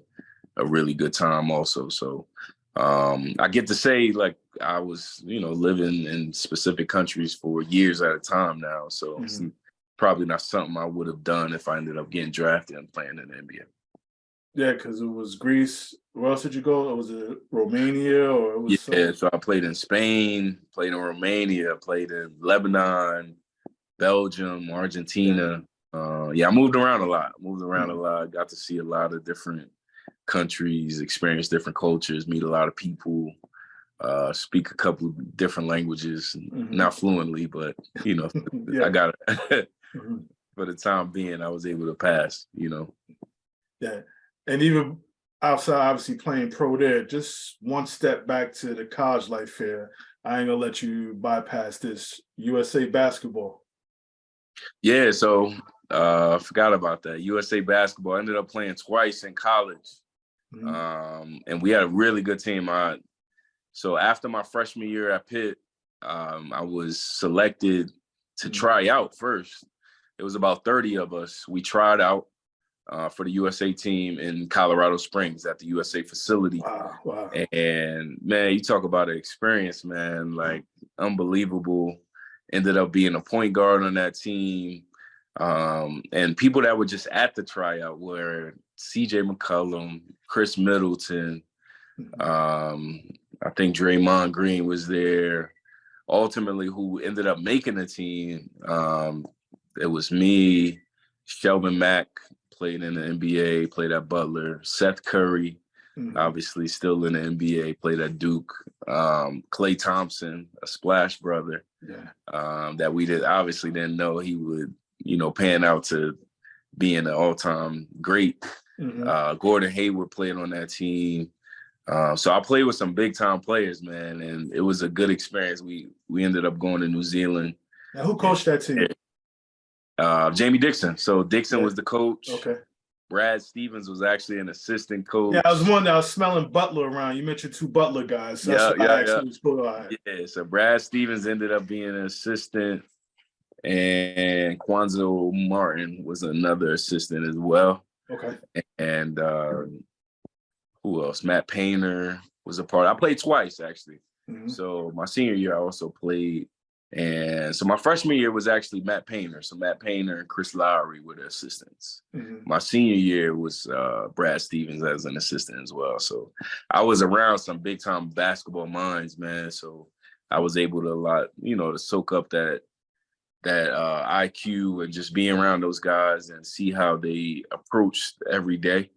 a really good time also. So I get to say, like, I was, living in specific countries for years at a time now. So it's probably not something I would have done if I ended up getting drafted and playing in the NBA. Yeah, because it was Greece, Where else did you go? Was it Romania or it was Yeah, so I played in Spain, played in Romania, played in Lebanon, Belgium, Argentina. Yeah, I moved around a lot. Got to see a lot of different countries, experience different cultures, meet a lot of people, speak a couple of different languages, not fluently, but I got it. For the time being, I was able to pass. Yeah, and even outside, obviously playing pro there, just one step back to the college life here. I ain't gonna let you bypass this USA basketball. Yeah, so I forgot about that. USA basketball. I ended up playing twice in college. And we had a really good team. So after my freshman year at Pitt, I was selected to try out first. It was about 30 of us. We tried out for the USA team in Colorado Springs at the USA facility. Wow. And man, you talk about an experience, man, like unbelievable. Ended up being a point guard on that team. And people that were just at the tryout were CJ McCollum, Chris Middleton. I think Draymond Green was there. Ultimately, who ended up making the team, it was me, Shelvin Mack, played in the NBA, played at Butler, Seth Curry, obviously still in the NBA, played at Duke, Klay Thompson, a Splash brother, that we obviously didn't know he would, pan out to being an all-time great. Gordon Hayward played on that team. So I played with some big-time players, man, and it was a good experience. We ended up going to New Zealand. Now, who coached that team? Jamie Dixon. So Dixon was the coach. Okay. Brad Stevens was actually an assistant coach. Yeah, I was smelling Butler around. You mentioned two Butler guys. So Yeah, so Brad Stevens ended up being an assistant, and Quanzo Martin was another assistant as well. Okay. And who else? Matt Painter was a part. I played twice, actually. So my senior year, I also played. And so my freshman year was actually Matt Painter. So Matt Painter and Chris Lowry were the assistants. My senior year was Brad Stevens as an assistant as well. So I was around some big time basketball minds, man. So I was able to to soak up that IQ and just being around those guys and see how they approached every day.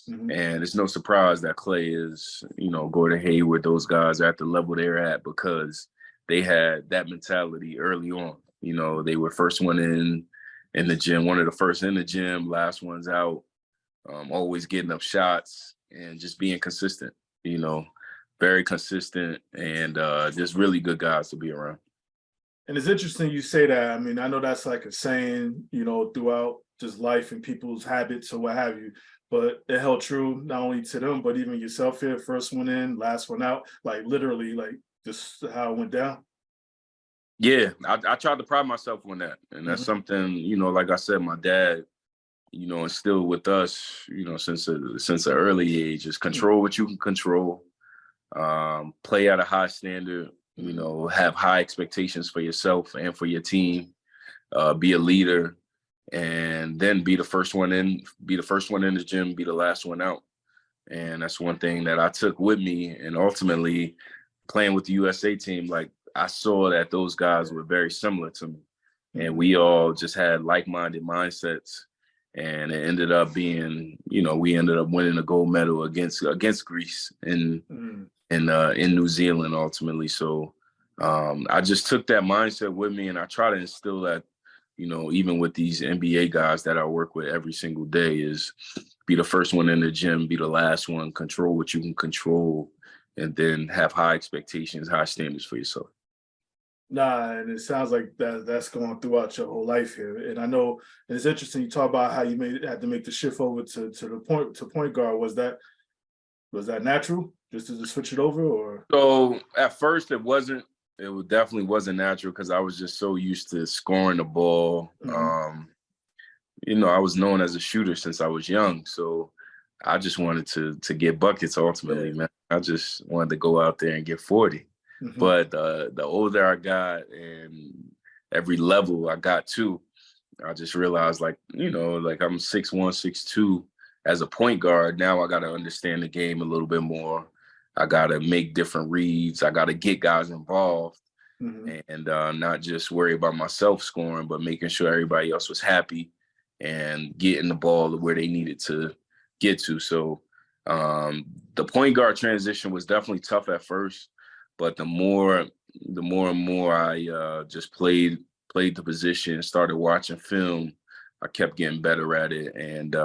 And it's no surprise that Klay is, Gordon Hayward, those guys are at the level they're at because they had that mentality early on. They were first one in the gym, one of the first in the gym, last one's out, always getting up shots and just being consistent, very consistent and just really good guys to be around. And it's interesting you say that. I mean, I know that's like a saying, throughout just life and people's habits or what have you, but it held true not only to them, but even yourself here, first one in, last one out, like literally, like just how it went down. Yeah, I tried to pride myself on that. And that's something, like I said, my dad, instilled with us, since an early age is control what you can control, play at a high standard, have high expectations for yourself and for your team, be a leader, and then be the first one in the gym, be the last one out. And that's one thing that I took with me. And ultimately playing with the USA team, like I saw that those guys were very similar to me. And we all just had like-minded mindsets. And it ended up being, we ended up winning a gold medal against Greece in New Zealand ultimately. So I just took that mindset with me and I try to instill that, even with these NBA guys that I work with every single day is be the first one in the gym, be the last one, control what you can control, and then have high expectations, high standards for yourself. Nah, and it sounds like that's going throughout your whole life here. And I know it's interesting you talk about how you had to make the shift over to point guard. Was that natural just to switch it over, or? So at first it wasn't. It definitely wasn't natural because I was just so used to scoring the ball. I was known as a shooter since I was young, so I just wanted to get buckets ultimately, man. I just wanted to go out there and get 40. But the older I got and every level I got to, I just realized like I'm 6'1", 6'2", as a point guard, now I got to understand the game a little bit more. I got to make different reads. I got to get guys involved and not just worry about myself scoring, but making sure everybody else was happy and getting the ball to where they needed to get to. So the point guard transition was definitely tough at first, but the more and more I just played the position, started watching film, I kept getting better at it. And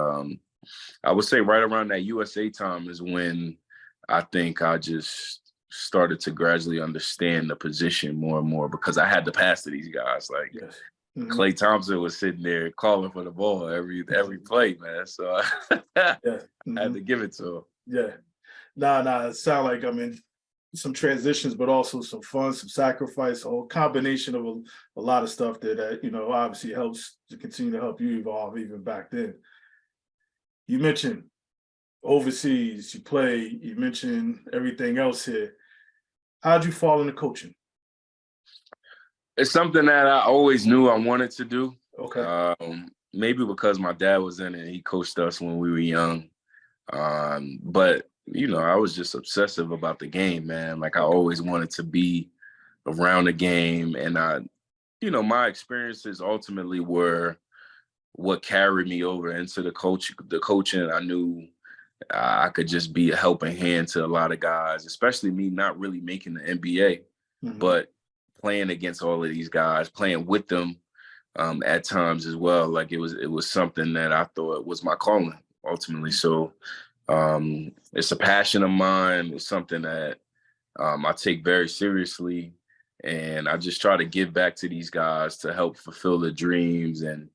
I would say right around that USA time is when I think I just started to gradually understand the position more and more, because I had to pass to these guys. Like Klay Thompson was sitting there calling for the ball every play, man. So I had to give it to him. Yeah. Nah, it sound like, I mean, some transitions, but also some fun, some sacrifice, a combination of a lot of stuff that, obviously helps to continue to help you evolve even back then. You mentioned overseas, you mentioned everything else here. How'd you fall into coaching? It's something that I always knew I wanted to do. Okay. Maybe because my dad was in it, he coached us when we were young. But I was just obsessive about the game, man. Like I always wanted to be around the game, and my experiences ultimately were what carried me over into the coaching. I knew I could just be a helping hand to a lot of guys, especially me not really making the NBA, but playing against all of these guys, playing with them at times as well. Like it was something that I thought was my calling ultimately. So it's a passion of mine. It's something that I take very seriously, and I just try to give back to these guys to help fulfill their dreams and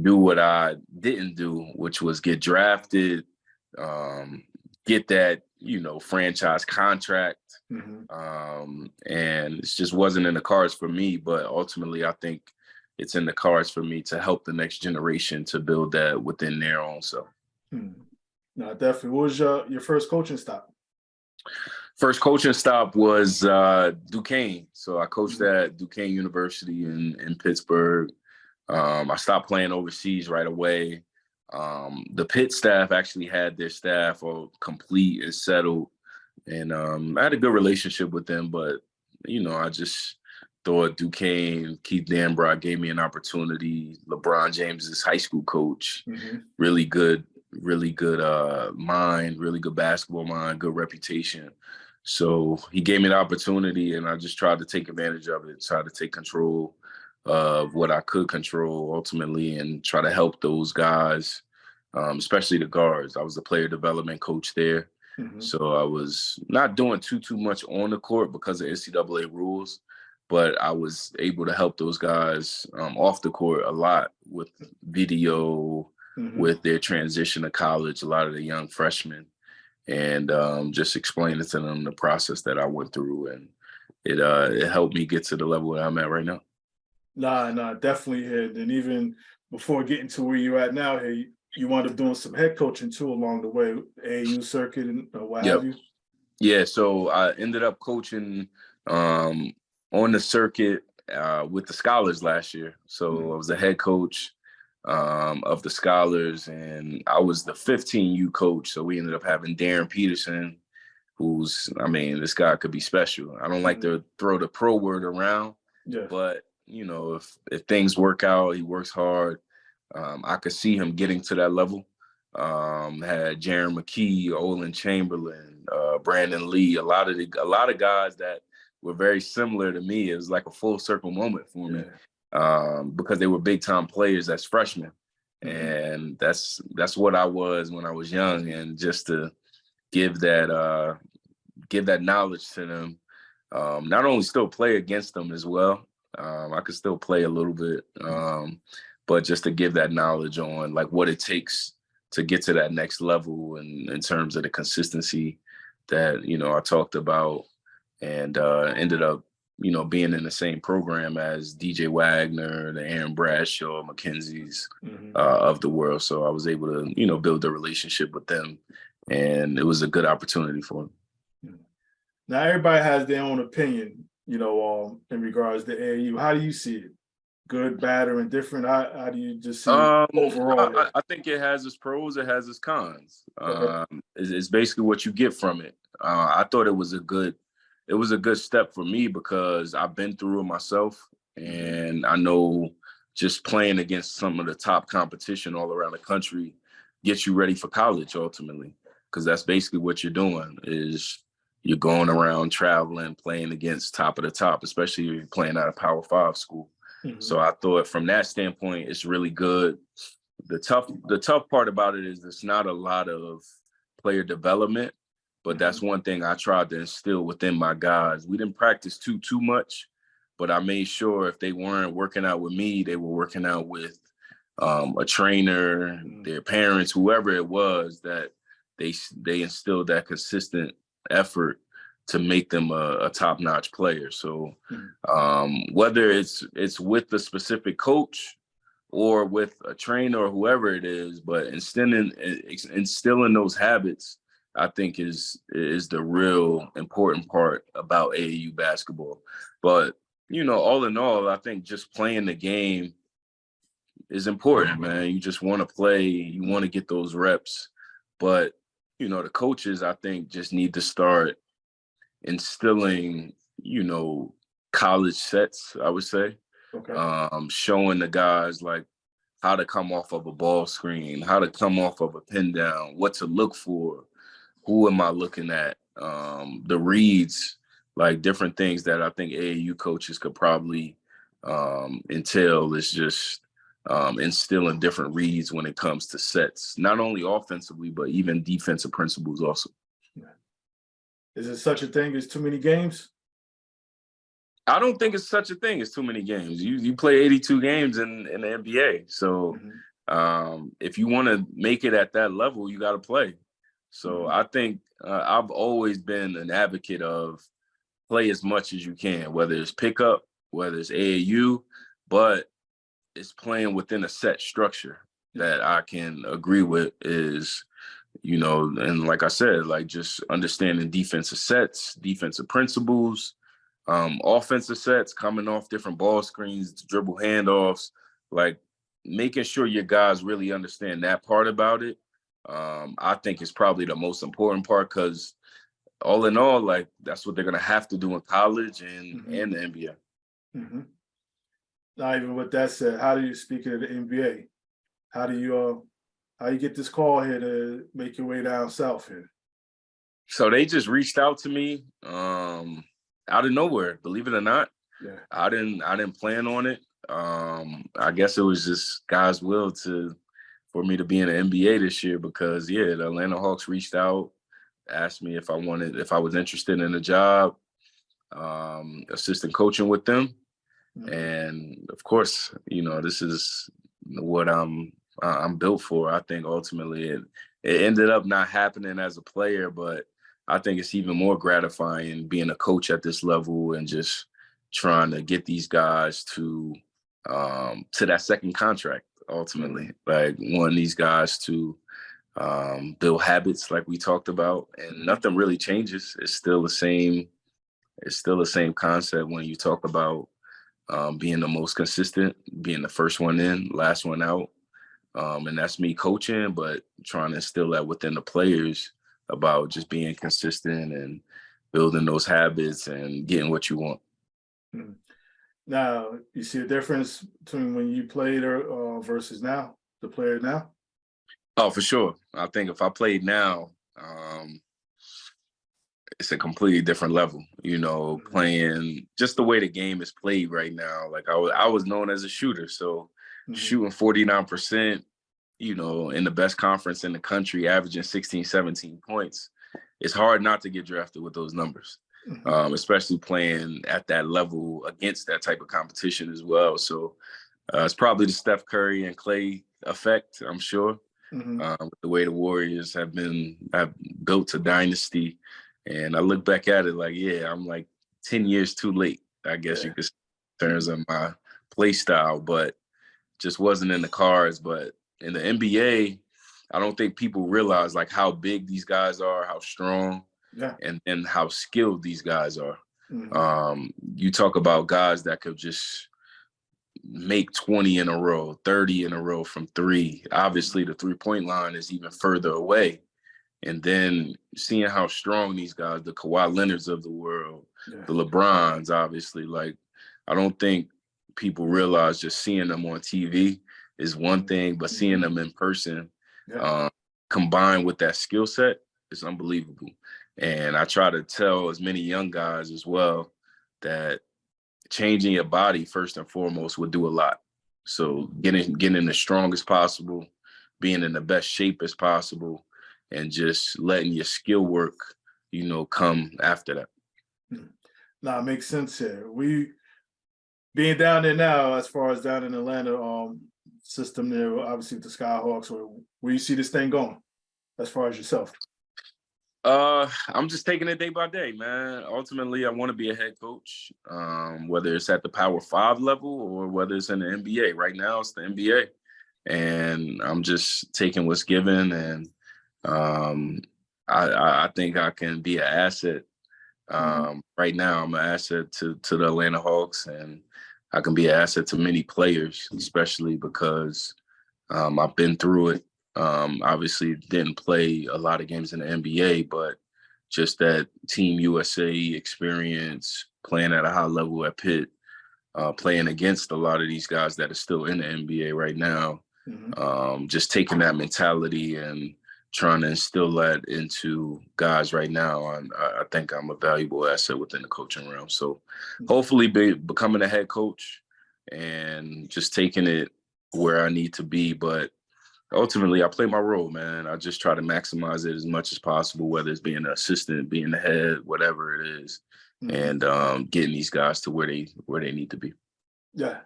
do what I didn't do, which was get drafted, get that, franchise contract. And it just wasn't in the cards for me, but ultimately I think it's in the cards for me to help the next generation to build that within their own self. No, definitely. What was your first coaching stop? First coaching stop was Duquesne. So I coached at Duquesne University in Pittsburgh. I stopped playing overseas right away. The Pitt staff actually had their staff all complete and settled. And I had a good relationship with them, but, I just thought Duquesne, Keith Danbrot gave me an opportunity. LeBron James's high school coach, really good mind, really good basketball mind, good reputation. So he gave me the opportunity, and I just tried to take advantage of it, tried to take control of what I could control ultimately, and try to help those guys, especially the guards. I was the player development coach there. So I was not doing too much on the court because of NCAA rules, but I was able to help those guys off the court a lot with video, with their transition to college, a lot of the young freshmen, and just explaining to them the process that I went through. And it helped me get to the level that I'm at right now. Nah, definitely here. And even before getting to where you're at now, here, you wound up doing some head coaching too along the way, AAU circuit and what have you. Yeah, so I ended up coaching on the circuit with the Scholars last year. So I was the head coach of the Scholars, and I was the 15U coach. So we ended up having Darren Peterson, this guy could be special. I don't like to throw the pro word around, but if things work out, he works hard. I could see him getting to that level. Had Jaron McKee, Olin Chamberlain, Brandon Lee, a lot of guys that were very similar to me. It was like a full circle moment for me because they were big time players as freshmen, and that's what I was when I was young. And just to give that knowledge to them, not only still play against them as well. I could still play a little bit. But just to give that knowledge on like what it takes to get to that next level, and in terms of the consistency that, I talked about, and ended up, being in the same program as DJ Wagner, the Aaron Bradshaw, McKenzie's of the world. So I was able to, build a relationship with them, and it was a good opportunity for me. Now, everybody has their own opinion, in regards to AAU. How do you see it? Good, bad, or indifferent? How do you just see overall? I think it has its pros, it has its cons. Okay. It's basically what you get from it. I thought it was a good step for me because I've been through it myself, and I know just playing against some of the top competition all around the country gets you ready for college ultimately, because that's basically what you're doing is you're going around traveling, playing against top of the top, especially if you're playing at a Power 5 school. So I thought from that standpoint, it's really good. The tough part about it is there's not a lot of player development, but that's one thing I tried to instill within my guys. We didn't practice too much, but I made sure if they weren't working out with me, they were working out with a trainer, their parents, whoever it was, that they instilled that consistent effort to make them a top-notch player. So whether it's with the specific coach or with a trainer or whoever it is, but instilling those habits, I think is the real important part about AAU basketball. But, all in all, I think just playing the game is important, man. You just want to play, you want to get those reps. But, the coaches, I think, just need to start instilling, college sets, I would say. Okay. Showing the guys like how to come off of a ball screen, how to come off of a pin down, what to look for, who am I looking at, the reads, like different things that I think AAU coaches could probably entail is just instilling different reads when it comes to sets, not only offensively, but even defensive principles also. Is there such a thing as too many games? I don't think it's such a thing as too many games. You play 82 games in the NBA. So if you want to make it at that level, you got to play. So I think I've always been an advocate of play as much as you can, whether it's pickup, whether it's AAU, but it's playing within a set structure that I can agree with is, and like I said, like just understanding defensive sets, defensive principles, offensive sets, coming off different ball screens, dribble handoffs, like making sure your guys really understand that part about it. I think is probably the most important part because all in all, like that's what they're going to have to do in college and the NBA. Now, even with that said, how do you, speaking of the NBA, how do you get this call here to make your way down south here? So they just reached out to me out of nowhere, believe it or not. Yeah. I didn't plan on it. I guess it was just God's will for me to be in the NBA this year because the Atlanta Hawks reached out, asked me if I was interested in a job, assistant coaching with them. And of course, this is what I'm built for. I think ultimately it ended up not happening as a player, but I think it's even more gratifying being a coach at this level and just trying to get these guys to that second contract ultimately. Like wanting these guys to build habits like we talked about, and nothing really changes. It's still the same concept when you talk about being the most consistent, being the first one in, last one out. And that's me coaching, but trying to instill that within the players about just being consistent and building those habits and getting what you want. Now, you see a difference between when you played versus now, the player now? Oh, for sure. I think if I played now, it's a completely different level, playing just the way the game is played right now. Like I was known as a shooter. So shooting 49%, in the best conference in the country, averaging 16, 17 points. It's hard not to get drafted with those numbers, especially playing at that level against that type of competition as well. So it's probably the Steph Curry and Clay effect, I'm sure. The way the Warriors have built a dynasty. And I look back at it like, I'm like 10 years too late, I guess you could say, in terms of my play style, but just wasn't in the cards. But in the NBA, I don't think people realize like how big these guys are, how strong, and how skilled these guys are. You talk about guys that could just make 20 in a row, 30 in a row from three. Obviously, the 3-point line is even further away. And then seeing how strong these guys, the Kawhi Leonards of the world, the LeBrons, obviously, like, I don't think people realize just seeing them on TV is one thing, but seeing them in person, combined with that skill set, is unbelievable. And I try to tell as many young guys as well that changing your body first and foremost would do a lot. So getting as strong as possible, being in the best shape as possible, and just letting your skill work, come after that. Nah, it makes sense here. We being down there now, as far as down in Atlanta, system there, obviously with the Skyhawks, where you see this thing going, as far as yourself? I'm just taking it day by day, man. Ultimately, I want to be a head coach, whether it's at the Power 5 level or whether it's in the NBA. Right now, it's the NBA, and I'm just taking what's given, and I think I can be an asset. Right now, I'm an asset to the Atlanta Hawks, and I can be an asset to many players, especially because I've been through it. Obviously didn't play a lot of games in the NBA, but just that Team USA experience, playing at a high level at Pitt, playing against a lot of these guys that are still in the NBA right now, just taking that mentality and trying to instill that into guys right now. I think I'm a valuable asset within the coaching realm. So hopefully becoming a head coach and just taking it where I need to be. But ultimately, I play my role, man. I just try to maximize it as much as possible, whether it's being an assistant, being the head, whatever it is, and getting these guys to where they need to be. Yeah.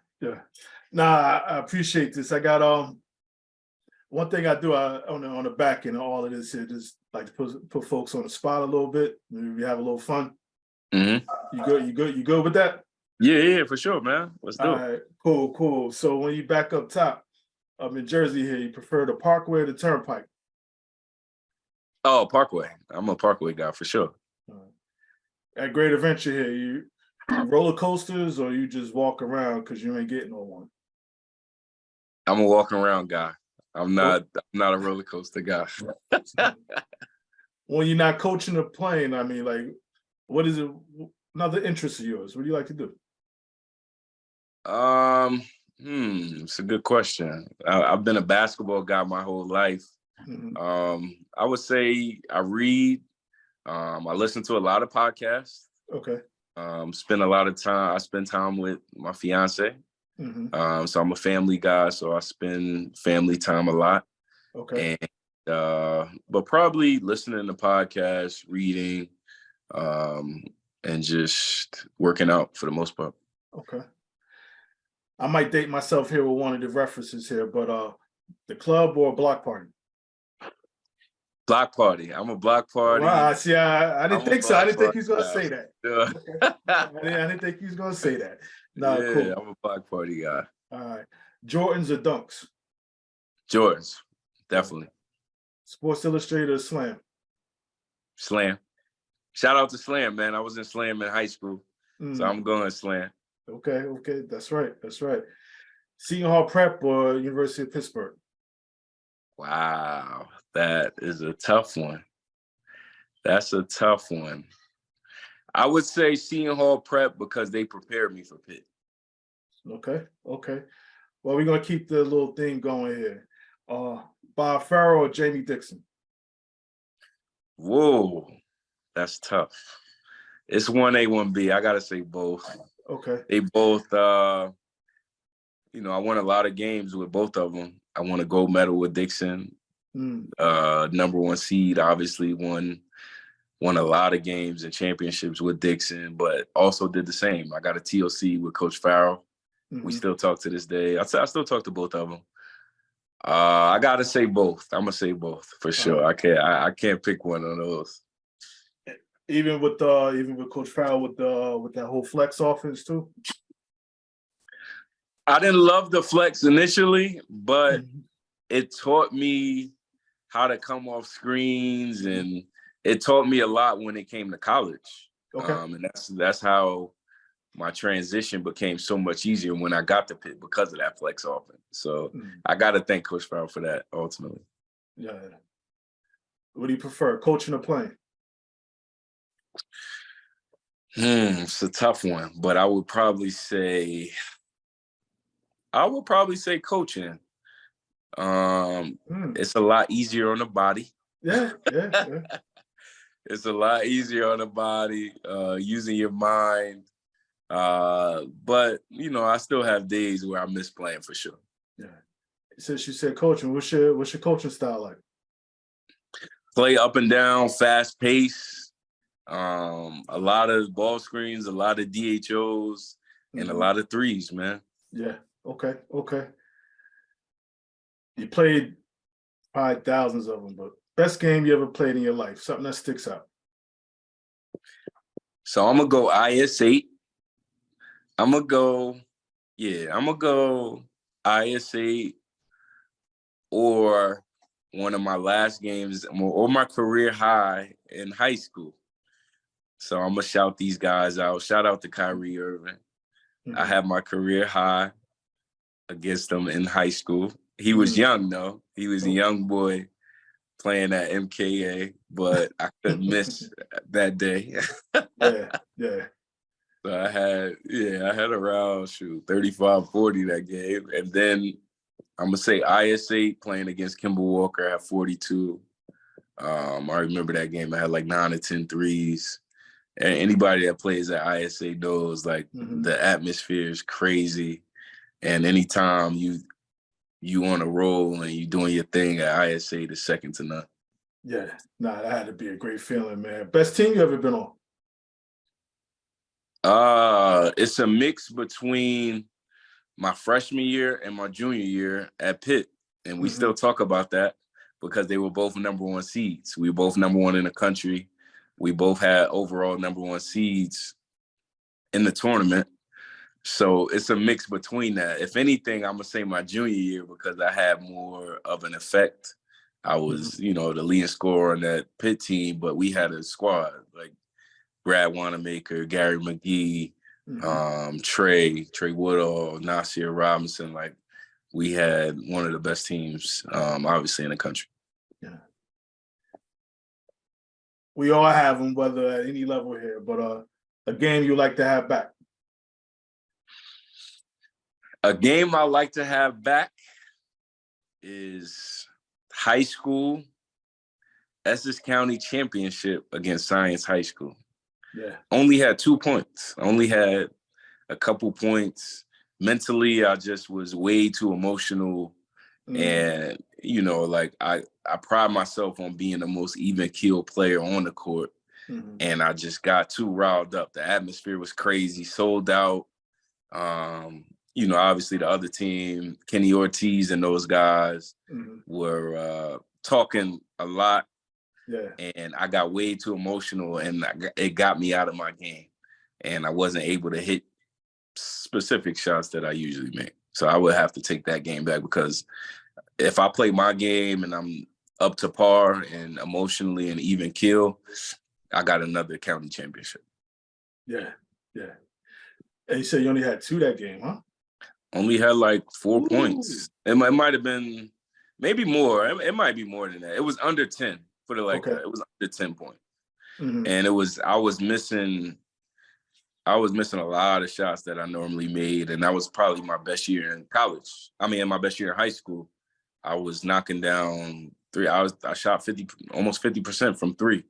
Nah, I appreciate this. I got one thing I do on the back end of all of this here, just like to put folks on the spot a little bit. Maybe we have a little fun. You good with that? Yeah, for sure, man. Let's do it. All right, cool. So when you back up top, I'm in Jersey here, you prefer the Parkway or the Turnpike? Oh, Parkway. I'm a Parkway guy for sure. At Great Adventure here, you roller coasters or you just walk around because you ain't getting no one? I'm a walking around guy. I'm not a roller coaster guy. When you're not coaching or playing, I mean, like, what is it? Another interest of yours? What do you like to do? It's a good question. I've been a basketball guy my whole life. I would say I read. I listen to a lot of podcasts. Okay. Spend a lot of time. I spend time with my fiance. So I'm a family guy, so I spend family time a lot. Okay. And but probably listening to podcasts, reading, and just working out for the most part. Okay. I might date myself here with one of the references here, but the club or block party? Block party. I'm a block party. Wow, see, I didn't think so. I didn't think he was gonna say that. Yeah. Okay. I didn't think he was gonna say that. No, yeah, cool. I'm a block party guy. All right. Jordans or Dunks? Jordans, definitely. Sports Illustrated or Slam? Slam. Shout out to Slam, man. I was in Slam in high school, so I'm going Slam. Okay. That's right. Seton Hall Prep or University of Pittsburgh? Wow, that is a tough one. That's a tough one. I would say Seton Hall Prep because they prepared me for Pitt. Okay. Well, we're gonna keep the little thing going here. Bob Farrell or Jamie Dixon? Whoa, that's tough. It's 1A, 1B. I gotta say both. Okay. They both, I won a lot of games with both of them. I won a gold medal with Dixon. Number 1 seed, obviously won a lot of games and championships with Dixon, but also did the same. I got a TOC with Coach Farrell. We still talk to this day. I still talk to both of them. I gotta say both. I'm gonna say both for sure. I can't pick one of those. Even with Coach Farrell with that whole flex offense too. I didn't love the flex initially, but it taught me how to come off screens, and it taught me a lot when it came to college. Okay. And that's how my transition became so much easier when I got to Pitt because of that flex offense. So I got to thank Coach Farrell for that ultimately. Yeah. What do you prefer, coaching or playing? It's a tough one, but I would probably say coaching. It's a lot easier on the body. Yeah. It's a lot easier on the body, using your mind. But I still have days where I miss playing for sure. Yeah. Since you said coaching, what's your coaching style like? Play up and down, fast pace, a lot of ball screens, a lot of DHOs, and a lot of threes, man. Yeah. Okay. You played probably thousands of them, but best game you ever played in your life, something that sticks out. So I'm gonna go IS8. I'm gonna go IS8 or one of my last games or my career high in high school. So I'm gonna shout these guys out. Shout out to Kyrie Irving. I had my career high against him in high school. He was young though. He was a young boy playing at MKA, but I couldn't miss that day. Yeah. So I had around 35, 40 that game. And then I'm gonna say IS8 playing against Kemba Walker at 42. I remember that game. I had like 9 or 10 threes. And anybody that plays at IS8 knows like the atmosphere is crazy. And anytime you on a roll and you doing your thing at IS8 is second to none. Yeah, that had to be a great feeling, man. Best team you ever been on? It's a mix between my freshman year and my junior year at Pitt. And we still talk about that because they were both number one seeds. We were both number one in the country. We both had overall number one seeds in the tournament. So it's a mix between that. If anything, I'm going to say my junior year because I had more of an effect. I was, the leading scorer on that Pitt team, but we had a squad like Brad Wanamaker, Gary McGee, Trey Woodall, Nasir Robinson. Like we had one of the best teams, obviously in the country. Yeah. We all have them, whether at any level here, but a game you like to have back. A game I like to have back is high school Essex County championship against Science High School. Yeah. Only had 2 points. Only had a couple points. Mentally, I just was way too emotional. And, I pride myself on being the most even keel player on the court. And I just got too riled up. The atmosphere was crazy, sold out. Obviously the other team, Kenny Ortiz and those guys were talking a lot. Yeah. And I got way too emotional and it got me out of my game. And I wasn't able to hit specific shots that I usually make. So I would have to take that game back because if I play my game and I'm up to par and emotionally and even keel, I got another county championship. Yeah. And you said you only had 2 that game, huh? Only had like 4 points. It might have been maybe more. It might be more than that. It was under 10. Put it like that. It was under 10 points. And I was missing a lot of shots that I normally made. And that was probably my best year in college. My best year in high school. I was knocking down 3. I shot almost 50% from 3.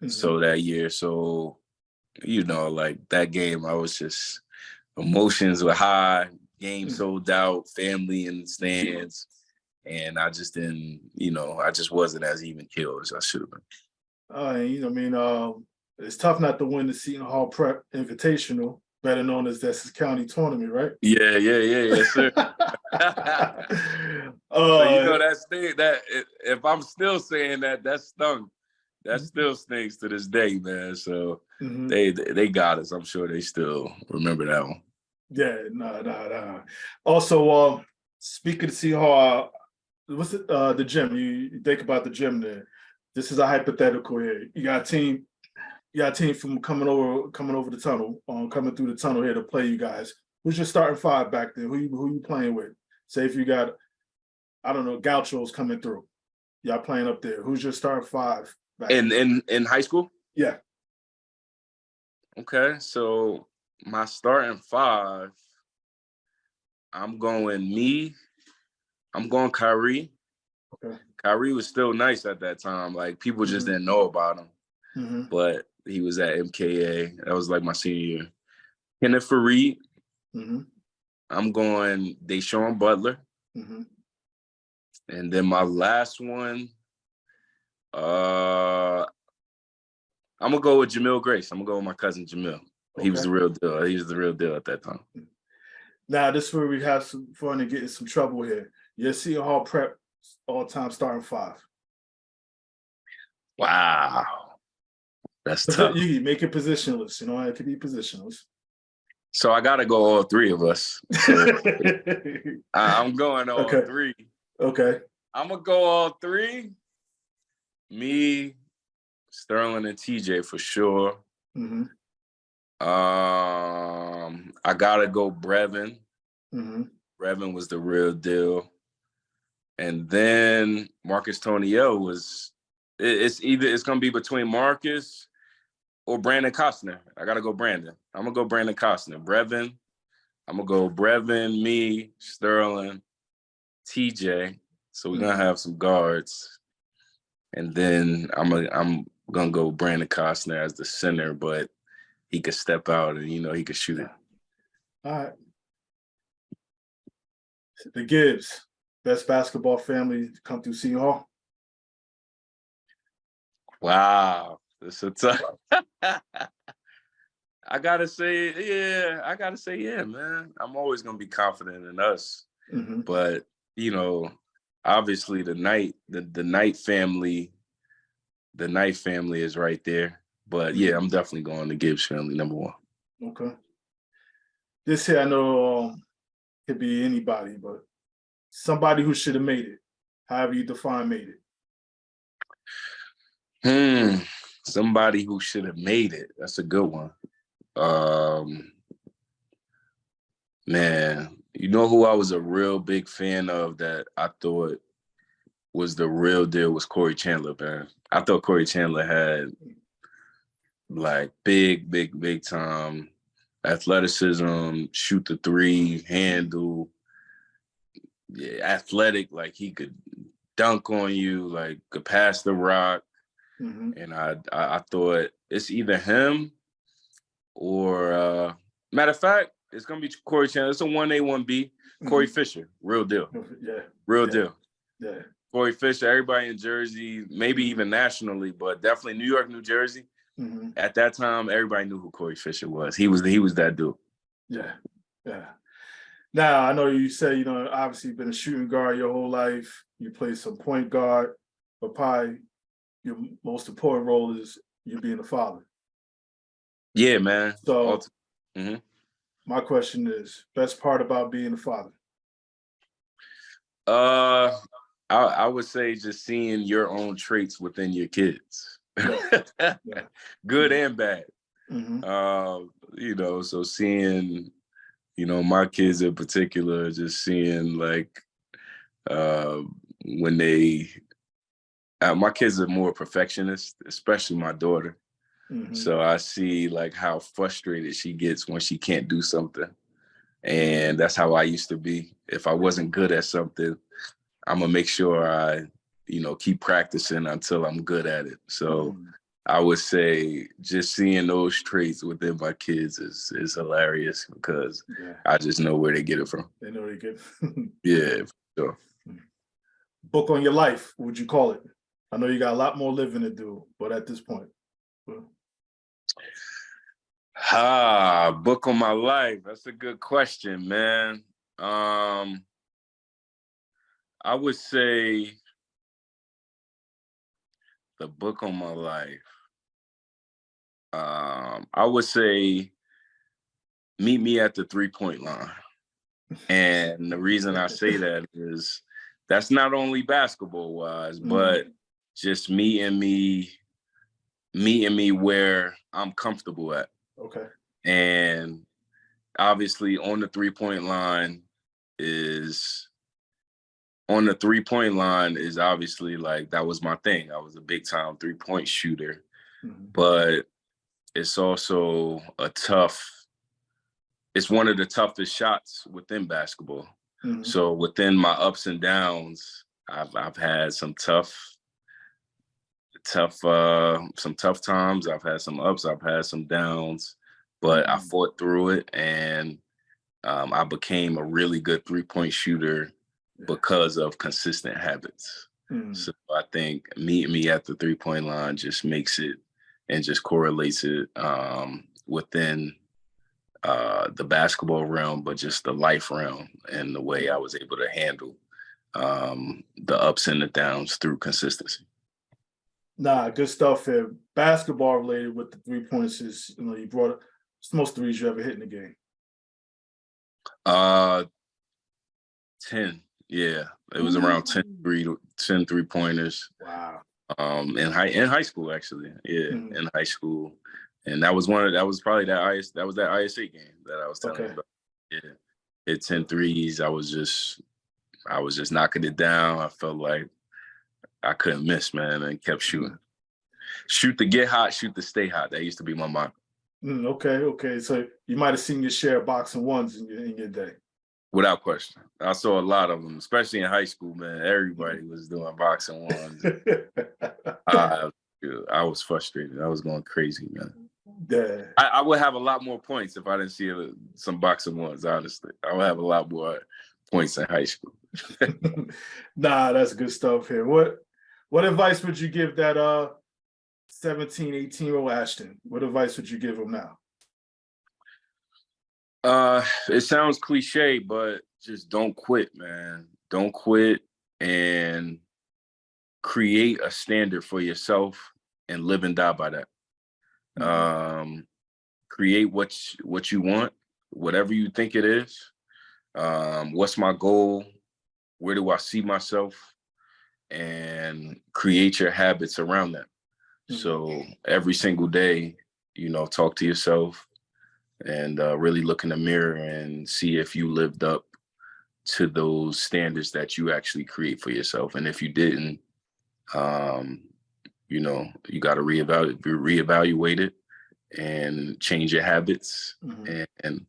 So that year. So, like that game, I was just emotions were high, game sold out, family in the stands. And I just didn't, I just wasn't as even killed as I should have been. It's tough not to win the Seton Hall Prep Invitational, better known as the Essex County Tournament, right? Yeah, sir. So that if I'm still saying that stung. That still stinks to this day, man. So they got us. I'm sure they still remember that one. Yeah, nah. Also, speaking of Seton Hall, what's it, the gym? You think about the gym there. This is a hypothetical here. You got a team, you got a team from coming over the tunnel, coming through the tunnel here to play you guys. Who's your starting five back there? Who you playing with? Say if you got, I don't know, Gauchos coming through. Y'all playing up there. Who's your starting five back there? In high school? Yeah. Okay, so my starting five, I'm going Kyrie. Okay. Kyrie was still nice at that time. Like, people just didn't know about him. But he was at MKA. That was like my senior year. Kenneth Fareed. I'm going Deshaun Butler. And then my last one, I'm gonna go with Jamil Grace. I'm gonna go with my cousin Jamil. He was the real deal. He was the real deal at that time. Now, this is where we have some fun and get in some trouble here. Your Seton Hall Prep all-time starting five. Wow. That's tough. You make it positionless. You know, it could be positionless. So I got to go all three of us. So I'm going all three. Okay. I'm going to go all three. Me, Sterling, and TJ for sure. I got to go Brevin. Brevin was the real deal. And then Marcus Toniel was, it's going to be between Marcus or Brandon Costner. I got to go Brandon. I'm going to go Brandon Costner. Brevin. I'm going to go Brevin, me, Sterling, TJ. So we're going to have some guards. And then I'm going to go Brandon Costner as the center, but he could step out and, he could shoot it. All right. The Gibbs, best basketball family to come through Seton Hall. Wow. That's a tough. I gotta say, yeah, man. I'm always gonna be confident in us. But, obviously the Knight family is right there. But yeah, I'm definitely going to Gibbs family, number one. Okay. This here I know could be anybody, but somebody who should have made it. However you define made it. Somebody who should have made it. That's a good one. Man, you know who I was a real big fan of that I thought was the real deal was Corey Chandler, man. I thought Corey Chandler had like big time athleticism, shoot the three, handle, athletic, like he could dunk on you, like could pass the rock. And I thought it's either him or matter of fact, it's gonna be Corey Chandler. It's a 1A, 1B. Corey Fisher, real deal. Real deal. Yeah. Corey Fisher, everybody in Jersey, maybe even nationally, but definitely New York, New Jersey. At that time, everybody knew who Corey Fisher was. He was that dude. Yeah. Now, I know you say, obviously you've been a shooting guard your whole life. You played some point guard, but probably your most important role is you being a father. Yeah, man. So my question is, best part about being a father? I would say just seeing your own traits within your kids. Good and bad. So seeing, my kids in particular, just seeing like when my kids are more perfectionist, especially my daughter. So I see like how frustrated she gets when she can't do something. And that's how I used to be. If I wasn't good at something, I'm gonna make sure I, keep practicing until I'm good at it. So I would say just seeing those traits within my kids is hilarious because I just know where they get it from. They know they get Yeah, for sure. Book on your life, what would you call it? I know you got a lot more living to do, but at this point. Book on my life. That's a good question, man. I would say the book on my life. I would say meet me at the 3-point line. And the reason I say that is that's not only basketball wise, but just meeting me where I'm comfortable at. Okay. And obviously on the 3-point line is obviously like, that was my thing. I was a big time 3-point shooter, but it's also it's one of the toughest shots within basketball. So within my ups and downs, I've had some tough times. I've had some ups, I've had some downs, but I fought through it, and I became a really good 3-point shooter because of consistent habits. So I think meeting me at the 3-point line just makes it and just correlates it within the basketball realm, but just the life realm, and the way I was able to handle the ups and the downs through consistency. Nah, good stuff here. Basketball related with the 3 points is, you brought up, it's the most threes you ever hit in the game. 10. Yeah, it was around 10 3-pointers. Wow. In high school, actually. Yeah, in high school. And that was probably that ISA game that I was telling you about. Yeah. Hit 10 threes. I was just knocking it down. I felt like I couldn't miss, man, and kept shooting. Shoot to get hot, shoot to stay hot. That used to be my motto. Okay. So you might have seen your share of boxing ones in your day. Without question. I saw a lot of them, especially in high school, man. Everybody was doing boxing ones. I was frustrated. I was going crazy, man. Yeah. I would have a lot more points if I didn't see some boxing ones, honestly. I would have a lot more points in high school. Nah, that's good stuff here. What advice would you give that 17, 18-year-old Ashton? What advice would you give him now? It sounds cliche, but just don't quit, man. Don't quit, and create a standard for yourself and live and die by that. Create what you want, whatever you think it is. What's my goal? Where do I see myself? And create your habits around that. So every single day, talk to yourself and really look in the mirror and see if you lived up to those standards that you actually create for yourself. And if you didn't, you got to reevaluate it and change your habits and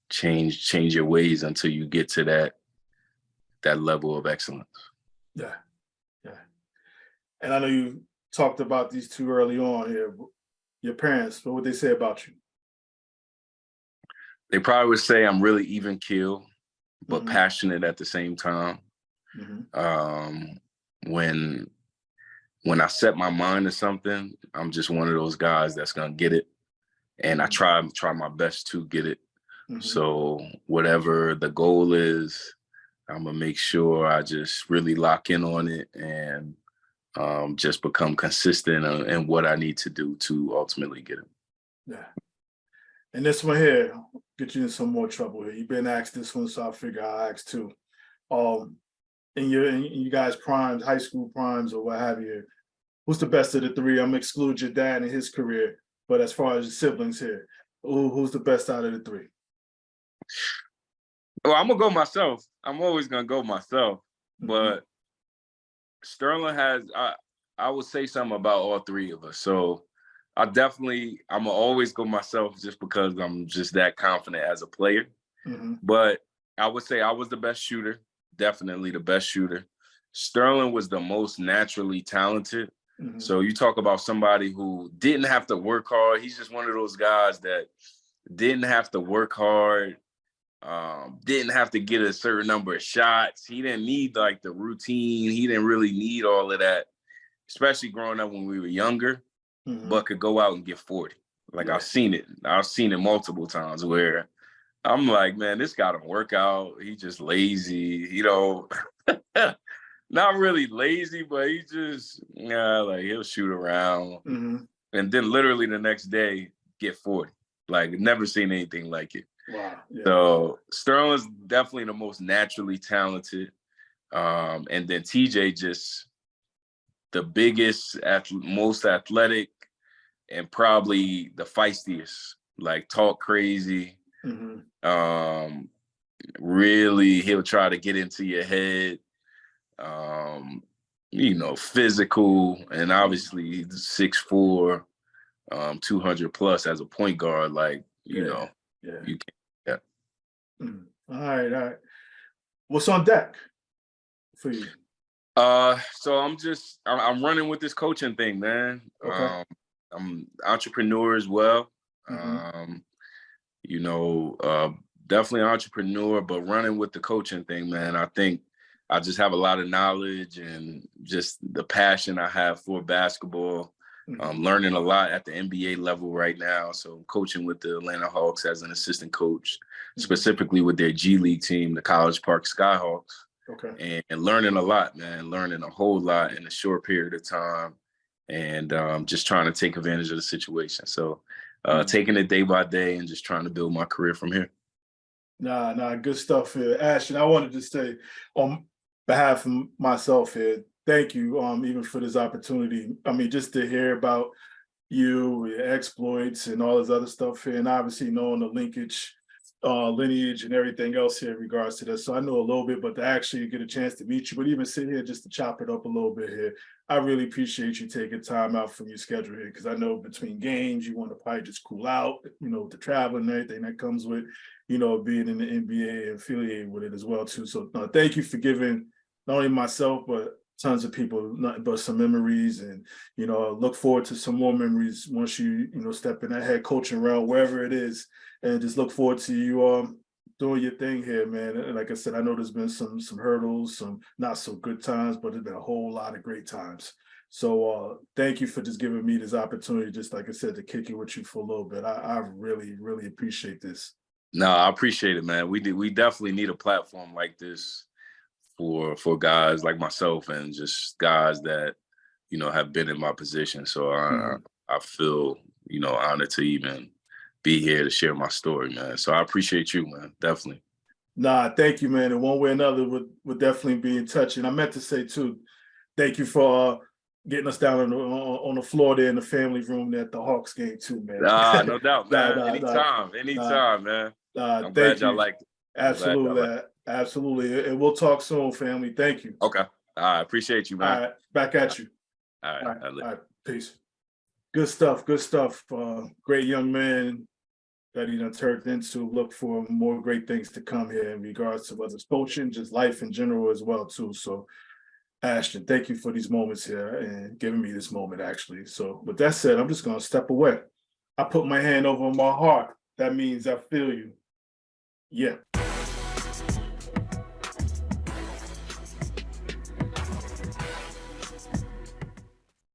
change your ways until you get to that level of excellence. Yeah. And I know you talked about these two early on here. Your parents, what would they say about you? They probably would say I'm really even keel, but passionate at the same time. When I set my mind to something, I'm just one of those guys that's gonna get it, and I try my best to get it. So whatever the goal is, I'm gonna make sure I just really lock in on it and just become consistent in what I need to do to ultimately get it. Yeah. And this one here, get you in some more trouble here. You've been asked this one, so I figure I'll ask too. In you guys' primes, high school primes or what have you, who's the best of the three? I'm gonna exclude your dad and his career, but as far as your siblings here, who's the best out of the three? Well, I'm gonna go myself. I'm always gonna go myself, but Sterling has. I would say something about all three of us. So I'm gonna always go myself just because I'm just that confident as a player. But I would say I was the best shooter, definitely the best shooter. Sterling was the most naturally talented. So you talk about somebody who didn't have to work hard. He's just one of those guys that didn't have to work hard, didn't have to get a certain number of shots. He didn't need like the routine. He didn't really need all of that, especially growing up when we were younger, but could go out and get 40. Like I've seen it multiple times where I'm like, man, this guy don't work out. He just lazy, not really lazy, but he just, like he'll shoot around and then literally the next day get 40. Like never seen anything like it. Wow. Yeah. So Sterling's definitely the most naturally talented. And then TJ just the biggest, most athletic, and probably the feistiest. Like talk crazy. Really, he'll try to get into your head. Physical, and obviously he's 6'4", 200 plus as a point guard. Like, you can't. Yeah. All right. What's on deck for you? So I'm running with this coaching thing, man. Okay. I'm entrepreneur as well. Definitely entrepreneur, but running with the coaching thing, man. I think I just have a lot of knowledge and just the passion I have for basketball. I'm learning a lot at the NBA level right now. So I'm coaching with the Atlanta Hawks as an assistant coach, specifically with their G League team, the College Park Skyhawks. Okay. And learning a lot, man, learning a whole lot in a short period of time, and just trying to take advantage of the situation. So taking it day by day and just trying to build my career from here. Nah, good stuff here. Ashton, I wanted to say on behalf of myself here, thank you even for this opportunity. I mean, just to hear about you, your exploits and all this other stuff here, and obviously knowing the lineage and everything else here in regards to this. So I know a little bit, but to actually get a chance to meet you, but even sit here just to chop it up a little bit here, I really appreciate you taking time out from your schedule here, because I know between games, you want to probably just cool out, with the traveling and everything that comes with, being in the NBA and affiliated with it as well too. So thank you for giving not only myself, but tons of people nothing but some memories, and look forward to some more memories once you step in that head coaching realm, wherever it is, and just look forward to you doing your thing here, man. And like I said, I know there's been some hurdles, some not so good times, but there's been a whole lot of great times. So thank you for just giving me this opportunity, just like I said, to kick it with you for a little bit. I really, really appreciate this. No, I appreciate it, man. We definitely need a platform like this for guys like myself and just guys that have been in my position. So I feel honored to even be here to share my story, man. So I appreciate you, man. Definitely. Nah, thank you, man. And one way or another, would definitely be in touch. And I meant to say too, thank you for getting us down on the floor there in the family room there at the Hawks game too, man. No doubt, man. Anytime, man. I'm glad y'all liked it. Absolutely. And we'll talk soon, family. Thank you. Okay. I appreciate you, man. All right. Back at you. All right. All right. Peace. Good stuff. Great young man that he done turned into. Look for more great things to come here in regards to whether it's coaching, just life in general as well too. So Ashton, thank you for these moments here and giving me this moment actually. So with that said, I'm just going to step away. I put my hand over my heart. That means I feel you. Yeah.